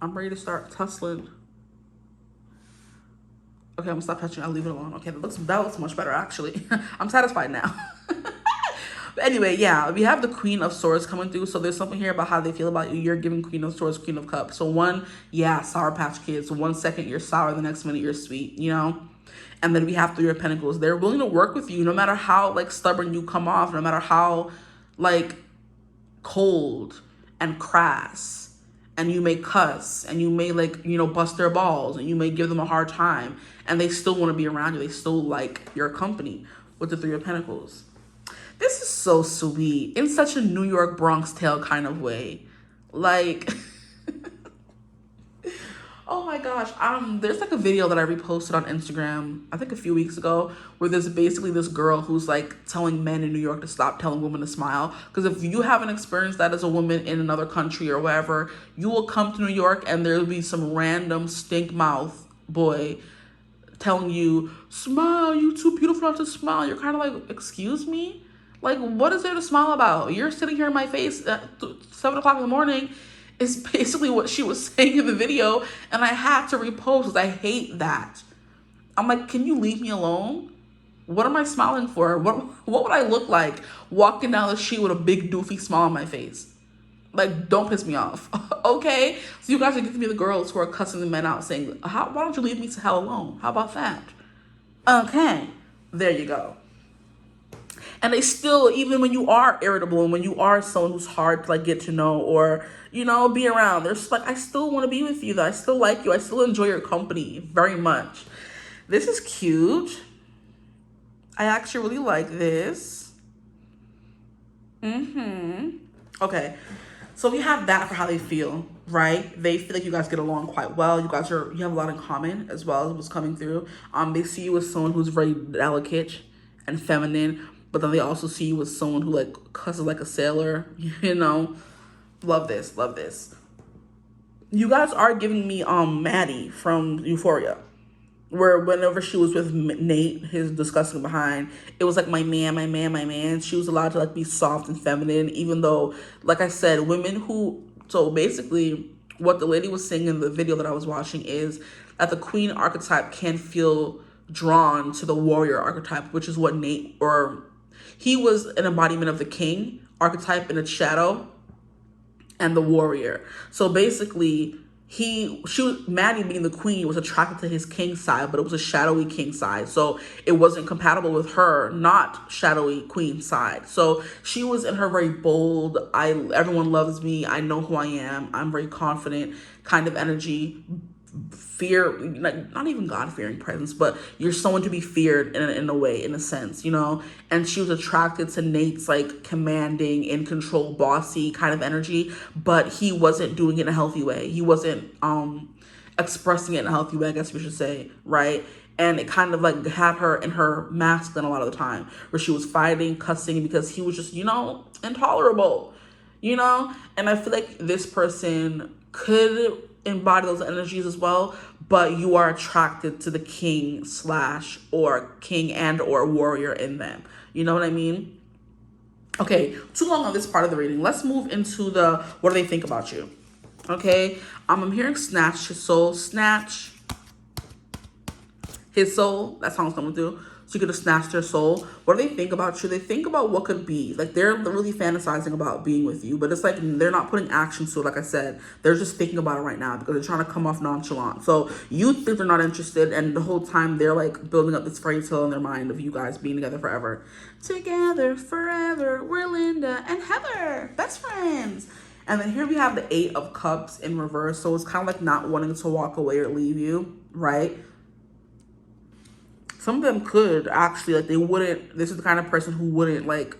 Speaker 1: I'm ready to start tussling. Okay, I'm gonna stop touching. I'll leave it alone. Okay, that looks much better actually. I'm satisfied now. But anyway, yeah, we have the Queen of Swords coming through. So there's something here about how they feel about you. You're giving Queen of Swords, Queen of Cups. So one, yeah, Sour Patch Kids. 1 second you're sour, the next minute you're sweet, you know? And then we have Three of Pentacles. They're willing to work with you no matter how like stubborn you come off, no matter how like cold and crass, and you may cuss, and you may like, you know, bust their balls, and you may give them a hard time, and they still want to be around you. They still like your company with the Three of Pentacles. This is so sweet in such a New York Bronx Tale kind of way. Like, oh my gosh. There's like a video that I reposted on Instagram, I think a few weeks ago, where there's basically this girl who's like telling men in New York to stop telling women to smile. Because if you haven't experienced that as a woman in another country or wherever, you will come to New York and there'll be some random stink mouth boy telling you, smile, you too beautiful not to smile. You're kind of like, excuse me? Like, what is there to smile about? You're sitting here in my face at 7 o'clock in the morning is basically what she was saying in the video. And I had to repost because I hate that. I'm like, can you leave me alone? What am I smiling for? What would I look like walking down the street with a big doofy smile on my face? Like, don't piss me off. Okay? So you guys are giving me the girls who are cussing the men out saying, why don't you leave me to hell alone? How about that? Okay. There you go. And they still, even when you are irritable and when you are someone who's hard to like get to know or, you know, be around, they're just like, I still want to be with you though. I still like you. I still enjoy your company very much. This is cute. I actually really like this. Okay. So we have that for how they feel, right? They feel like you guys get along quite well. You have a lot in common as well as what's coming through. They see you as someone who's very delicate and feminine, but then they also see you as someone who like cusses like a sailor, you know? Love this, love this. You guys are giving me Maddie from Euphoria, where whenever she was with Nate, his disgusting behind, it was like my man. She was allowed to like be soft and feminine, even though, like I said, women who, so basically what the lady was saying in the video that I was watching is that the queen archetype can feel drawn to the warrior archetype, which is what Nate, or he was an embodiment of the king archetype in its shadow and the warrior. So basically Maddie being the queen was attracted to his king side, but it was a shadowy king side. So it wasn't compatible with her, not shadowy queen side. So she was in her very bold, everyone loves me, I know who I am, I'm very confident kind of energy. Fear, like not even God-fearing presence, but you're someone to be feared in a way, in a sense, you know? And she was attracted to Nate's like commanding, in control, bossy kind of energy, but he wasn't doing it in a healthy way. He wasn't expressing it in a healthy way, I guess we should say, right? And it kind of like had her in her masculine a lot of the time, where she was fighting, cussing, because he was just, you know, intolerable, you know? And I feel like this person could embody those energies as well, but you are attracted to the king / or king and or warrior in them. You know what I mean? Okay, too long on this part of the reading. Let's move into the what do they think about you? Okay, I'm hearing snatch his soul, snatch his soul. That's how it's coming through. So you could have snatched their soul. What do they think about you? They think about what could be. Like, they're really fantasizing about being with you, but it's like they're not putting action to it. Like I said, they're just thinking about it right now because they're trying to come off nonchalant. So you think they're not interested, and the whole time they're like building up this fairy tale in their mind of you guys being together forever. Together forever, we're Linda and Heather, best friends. And then here we have the 8 of Cups in reverse. So it's kind of like not wanting to walk away or leave you, right? Some of them could actually, like, they wouldn't, this is the kind of person who wouldn't, like,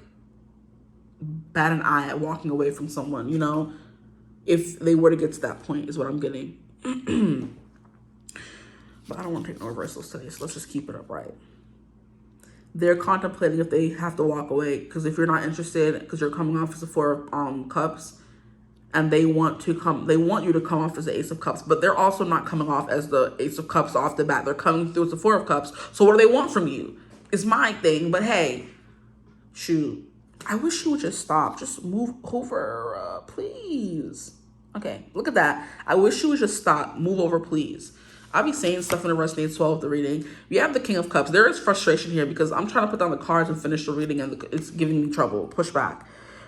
Speaker 1: bat an eye at walking away from someone, you know, if they were to get to that point, is what I'm getting. But I don't want to take no reversals today, so let's just keep it upright. They're contemplating if they have to walk away, because if you're not interested, because you're coming off as a 4 of Cups, and they want you to come off as the Ace of Cups, but they're also not coming off as the Ace of Cups off the bat. They're coming through as the 4 of Cups. So what do they want from you? It's my thing, but hey, shoot, I wish you would just stop. Just move over, please. Okay, look at that. I wish you would just stop. Move over, please. I'll be saying stuff in the resonates 12 of the reading. We have the King of Cups. There is frustration here because I'm trying to put down the cards and finish the reading, and it's giving me trouble. Pushback.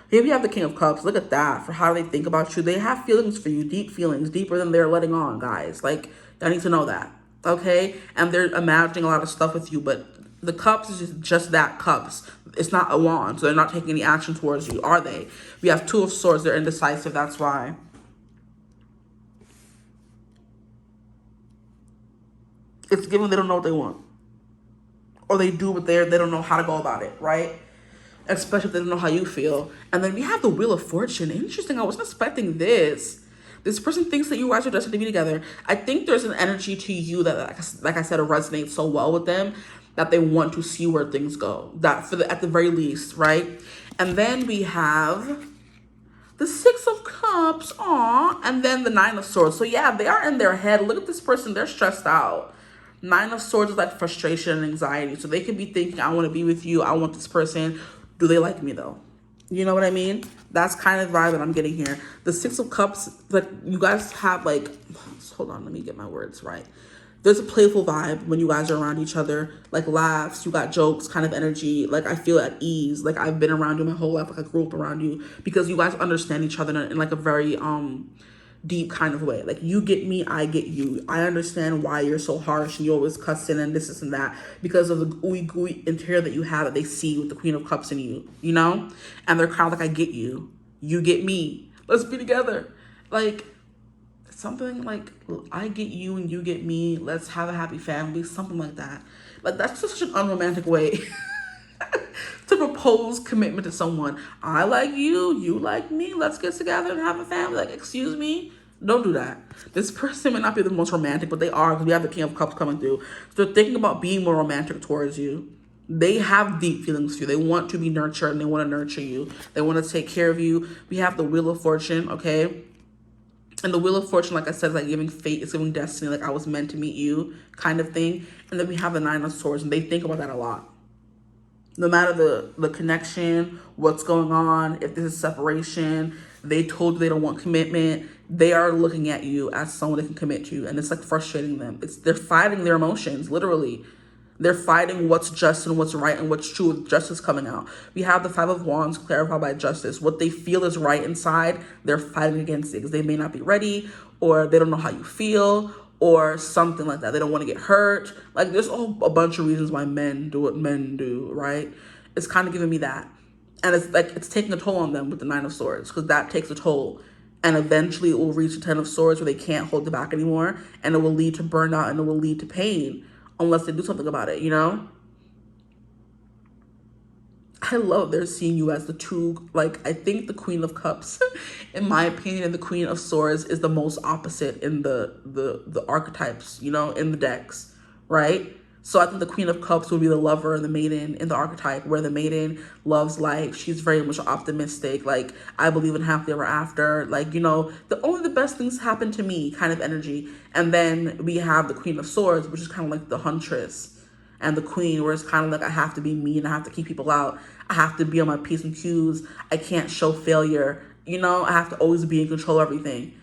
Speaker 1: Here we have the King of Cups. Look at that. For how they think about you. They have feelings for you. Deep feelings. Deeper than they're letting on, guys. Like, I need to know that. Okay? And they're imagining a lot of stuff with you. But the Cups is just that, Cups. It's not a wand. So they're not taking any action towards you, are they? We have 2 of Swords. They're indecisive. That's why. It's given they don't know what they want. Or they do, but they don't know how to go about it, right? Especially if they don't know how you feel. And then we have the Wheel of Fortune. Interesting. I wasn't expecting this. This person thinks that you guys are destined to be together. I think there's an energy to you that, like I said, resonates so well with them that they want to see where things go. That at the very least, right? And then we have the 6 of Cups. Aw. And then the 9 of Swords. So yeah, they are in their head. Look at this person. They're stressed out. 9 of Swords is like frustration and anxiety. So they could be thinking, I want to be with you. I want this person. Do they like me though? You know what I mean? That's kind of the vibe that I'm getting here. The 6 of Cups, like, you guys have like, hold on, let me get my words right. There's a playful vibe when you guys are around each other, like laughs, you got jokes, kind of energy. Like, I feel at ease. Like, I've been around you my whole life. Like, I grew up around you because you guys understand each other in like a very deep kind of way. Like, you get me, I get you. I understand why you're so harsh and you always cussing and this and that, because of the ooey gooey interior that you have that they see with the Queen of Cups in you, you know? And they're kind of like, I get you. You get me. Let's be together. Like, something like, I get you and you get me. Let's have a happy family. Something like that. Like, that's just such an unromantic way to propose commitment to someone. I like you, you like me, let's get together and have a family. Like, excuse me? Don't do that. This person may not be the most romantic, but they are, because we have the King of Cups coming through. So they're thinking about being more romantic towards you. They have deep feelings for you. They want to be nurtured and they want to nurture you. They want to take care of you. We have the Wheel of Fortune, okay? And the Wheel of Fortune, like I said, is like giving fate, it's giving destiny, like I was meant to meet you kind of thing. And then we have the 9 of Swords, and they think about that a lot. No matter the connection, what's going on, if this is separation, they told you they don't want commitment, they are looking at you as someone they can commit to, and it's like frustrating them. They're fighting their emotions, literally. They're fighting what's just and what's right and what's true with justice coming out. We have the 5 of Wands clarified by justice. What they feel is right inside, they're fighting against it because they may not be ready, or they don't know how you feel, or something like that. They don't want to get hurt. Like, there's a bunch of reasons why men do what men do, right? It's kind of giving me that. And it's like, it's taking a toll on them with the 9 of Swords, because that takes a toll. And eventually it will reach the 10 of Swords where they can't hold it back anymore. And it will lead to burnout and it will lead to pain unless they do something about it, you know? I love they're seeing you as the 2, like, I think the Queen of Cups, in my opinion, and the Queen of Swords is the most opposite in the archetypes, you know, in the decks, right? So I think the Queen of Cups will be the lover and the maiden in the archetype, where the maiden loves life. She's very much optimistic. Like, I believe in happily ever after. Like, you know, only the best things happen to me kind of energy. And then we have the Queen of Swords, which is kind of like the huntress. and the Queen, where it's kind of like I have to be me and I have to keep people out. I have to be on my P's and Q's. I can't show failure. You know, I have to always be in control of everything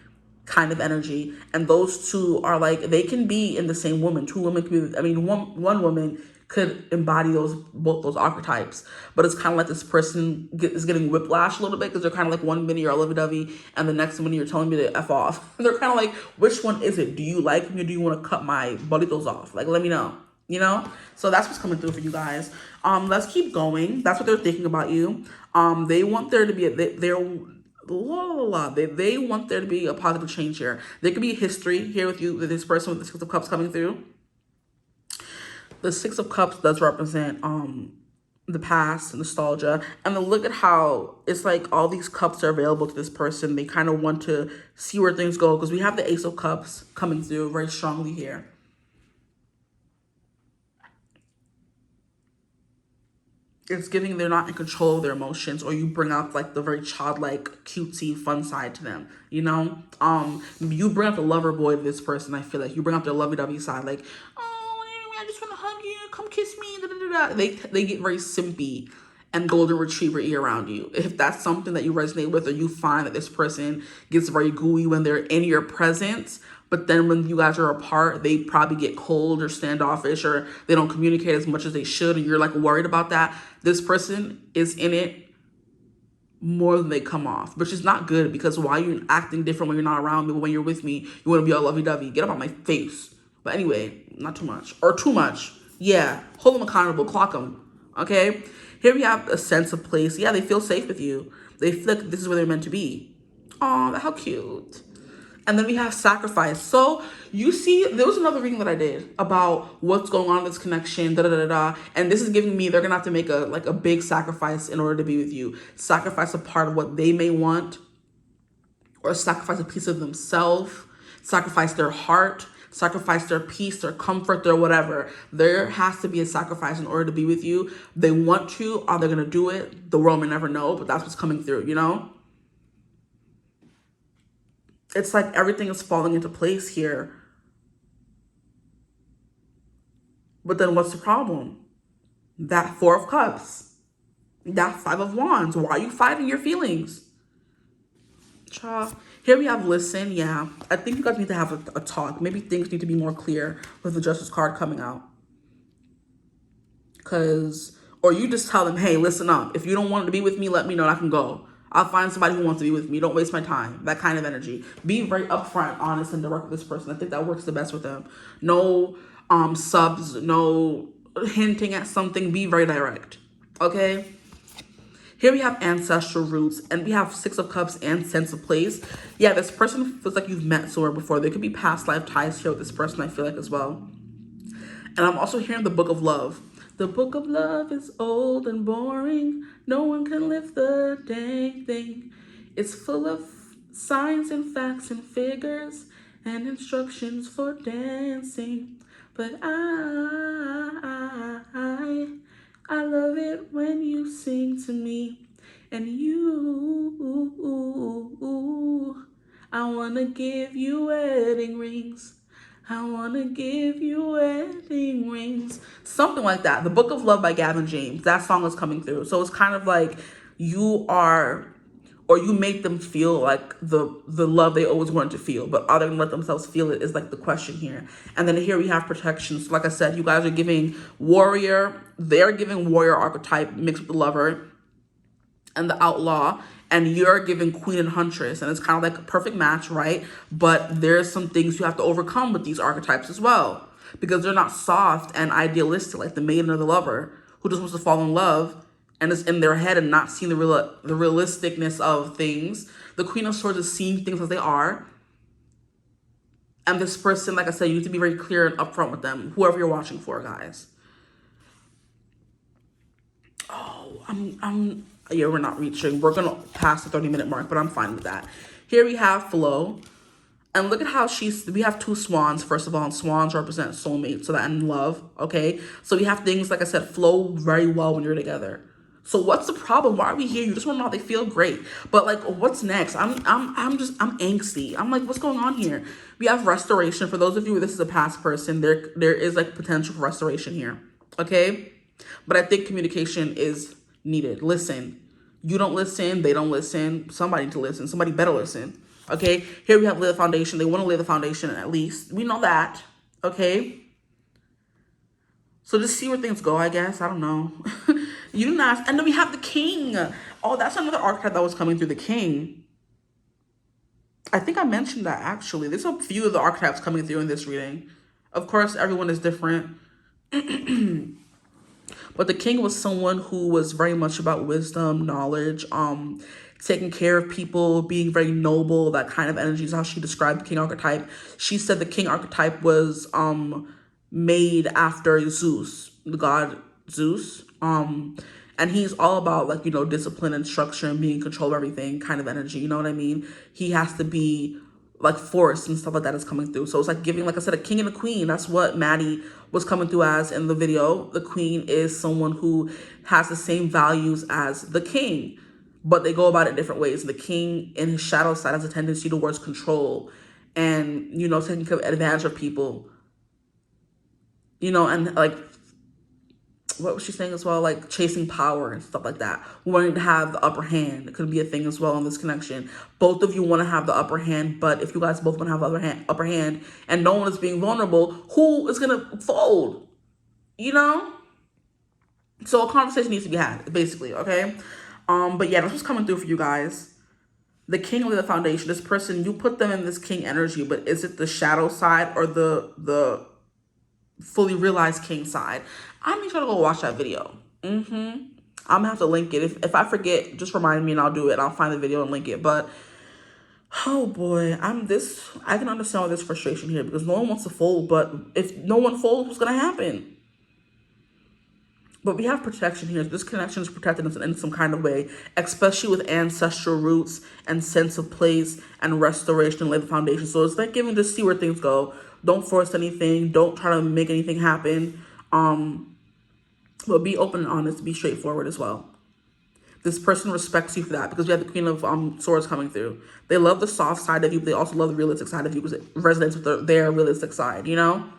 Speaker 1: kind of energy. And those two are like, they can be in the same woman. Two women can be, I mean, one woman could embody both those archetypes, but it's kind of like this person is getting whiplash a little bit, because they're kind of like, one minute you're lovey-dovey and the next minute you're telling me to F off. They're kind of like, which one is it? Do you like me or do you want to cut my bolitos off? Like, let me know, you know? So that's what's coming through for you guys. Let's keep going. That's what they're thinking about you. They want there to be they want there to be a positive change here. There could be a history here with you, with this person with the Six of Cups coming through. The Six of Cups does represent the past, nostalgia, and then look at how it's like all these cups are available to this person. They kind of want to see where things go, because we have the Ace of Cups coming through very strongly here. It's giving they're not in control of their emotions, or you bring out like the very childlike, cutesy, fun side to them, you know? You bring out the lover boy to this person, I feel like. You bring out their lovey-dovey side, like, oh, I just want to hug you, come kiss me, da, da, da. They get very simpy and golden retriever-y around you. If that's something that you resonate with, or you find that this person gets very gooey when they're in your presence, but then when you guys are apart, they probably get cold or standoffish, or they don't communicate as much as they should, and you're like worried about that. This person is in it more than they come off, which is not good, because why are you acting different when you're not around me? But when you're with me, you want to be all lovey-dovey. Get up on my face. But anyway, not too much. Or too much. Yeah. Hold them accountable. Clock them. Okay? Here we have a sense of place. Yeah, they feel safe with you. They feel like this is where they're meant to be. Oh, how cute. And then we have sacrifice. So you see, there was another reading that I did about what's going on in this connection, da-da-da-da-da. And this is giving me, they're going to have to make a big sacrifice in order to be with you. Sacrifice a part of what they may want, or sacrifice a piece of themselves, sacrifice their heart, sacrifice their peace, their comfort, their whatever. There has to be a sacrifice in order to be with you. They want to. Are they going to do it? The world may never know, but that's what's coming through, you know? It's like everything is falling into place here. But then what's the problem? That Four of Cups. That Five of Wands. Why are you fighting your feelings? Child. Here we have listen. Yeah. I think you guys need to have a talk. Maybe things need to be more clear with the Justice card coming out. Or you just tell them, hey, listen up. If you don't want to be with me, let me know and I can go. I'll find somebody who wants to be with me. Don't waste my time. That kind of energy. Be very upfront, honest, and direct with this person. I think that works the best with them. No subs, no hinting at something. Be very direct. Okay? Here we have ancestral roots, and we have Six of Cups and sense of place. Yeah, this person feels like you've met somewhere before. There could be past life ties here with this person, I feel like, as well. And I'm also hearing the Book of Love. The Book of Love is old and boring. No one can lift the dang thing. It's full of signs and facts and figures and instructions for dancing. But I love it when you sing to me. And I want to give you wedding rings. I want to give you wedding rings. Something like that. The Book of Love by Gavin James. That song is coming through. So it's kind of like you are, or you make them feel like the love they always wanted to feel. But are they going to let themselves feel it is like the question here. And then here we have protection. So like I said, you guys are giving warrior. They're giving warrior archetype mixed with the lover and the outlaw. And you're giving Queen and Huntress, and it's kind of like a perfect match, right? But there's some things you have to overcome with these archetypes as well, because they're not soft and idealistic like the maiden or the lover who just wants to fall in love and is in their head and not seeing the realisticness of things. The Queen of Swords is seeing things as they are. And this person, like I said, you need to be very clear and upfront with them, whoever you're watching for, guys. Oh, yeah, we're not reaching. We're going to pass the 30-minute mark, but I'm fine with that. Here we have Flo. And look at how we have two swans, first of all, and swans represent soulmates, so that and love, okay? So we have things, like I said, flow very well when you're together. So what's the problem? Why are we here? You just want to know how they feel? Great. But like, what's next? I'm angsty. I'm like, what's going on here? We have restoration. For those of you, this is a past person, there is like potential for restoration here. okay? But I think communication is needed. Listen. You don't listen, they don't listen. Somebody to listen. Somebody better listen. Okay? Here we have lay the foundation. They want to lay the foundation at least. We know that. Okay? So just see where things go, I guess. I don't know. You didn't ask. And then we have the king. Oh, that's another archetype that was coming through, the king. I think I mentioned that, actually. There's a few of the archetypes coming through in this reading. Of course, everyone is different. But the king was someone who was very much about wisdom, knowledge, taking care of people, being very noble. That kind of energy is how she described the king archetype. She said the king archetype was made after Zeus, the god Zeus. And he's all about, like, you know, discipline and structure and being in control of everything kind of energy. You know what I mean? He has to be like force and stuff like that is coming through. So it's like giving, like I said, a king and a queen. That's what Maddie was coming through as in the video. The queen is someone who has the same values as the king, but they go about it different ways. The king in his shadow side has a tendency towards control and, you know, taking advantage of people, you know, and like, what was she saying as well? Like chasing power and stuff like that. Wanting to have the upper hand. It could be a thing as well in this connection. Both of you want to have the upper hand, but if you guys both want to have the upper hand and no one is being vulnerable, who is going to fold? You know? So a conversation needs to be had, basically, okay? But yeah, that's what's coming through for you guys. The king of the foundation, this person, you put them in this king energy, but is it the shadow side or the fully realized king side? I need you to go watch that video. I'm gonna have to link it. If I forget, just remind me and I'll do it. I'll find the video and link it. But oh boy, I can understand all this frustration here because no one wants to fold, but if no one folds, what's gonna happen? But we have protection here. This connection is protected in some kind of way, especially with ancestral roots and sense of place and restoration and lay the foundation. So it's like giving, just see where things go. Don't force anything. Don't try to make anything happen. But be open and honest. Be straightforward as well. This person respects you for that because we have the Queen of Swords coming through. They love the soft side of you, but they also love the realistic side of you because it resonates with their realistic side, you know?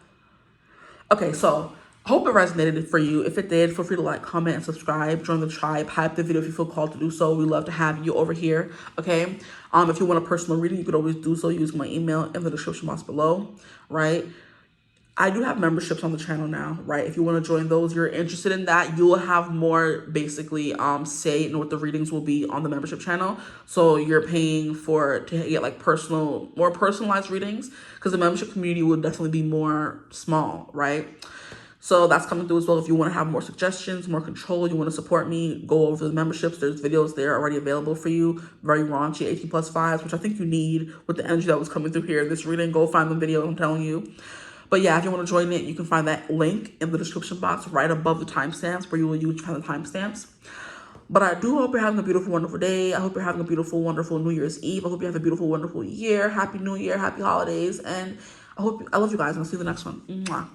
Speaker 1: Okay, so I hope it resonated for you. If it did, feel free to like, comment, and subscribe. Join the tribe. Hype the video if you feel called to do so. We love to have you over here, okay? If you want a personal reading, you could always do so using my email in the description box below, right? I do have memberships on the channel now, right? If you want to join those, you're interested in that, you will have more basically say in what the readings will be on the membership channel. So you're paying to get like more personalized readings because the membership community will definitely be more small, right? So that's coming through as well. If you want to have more suggestions, more control, you want to support me, go over to the memberships. There's videos there already available for you. Very raunchy 18+5s, which I think you need with the energy that was coming through here in this reading. Go find the video, I'm telling you. But yeah, if you want to join it, you can find that link in the description box right above the timestamps where you will use to find the timestamps. But I do hope you're having a beautiful, wonderful day. I hope you're having a beautiful, wonderful New Year's Eve. I hope you have a beautiful, wonderful year. Happy New Year, happy holidays. And I love you guys, and I'll see you in the next one. Mwah.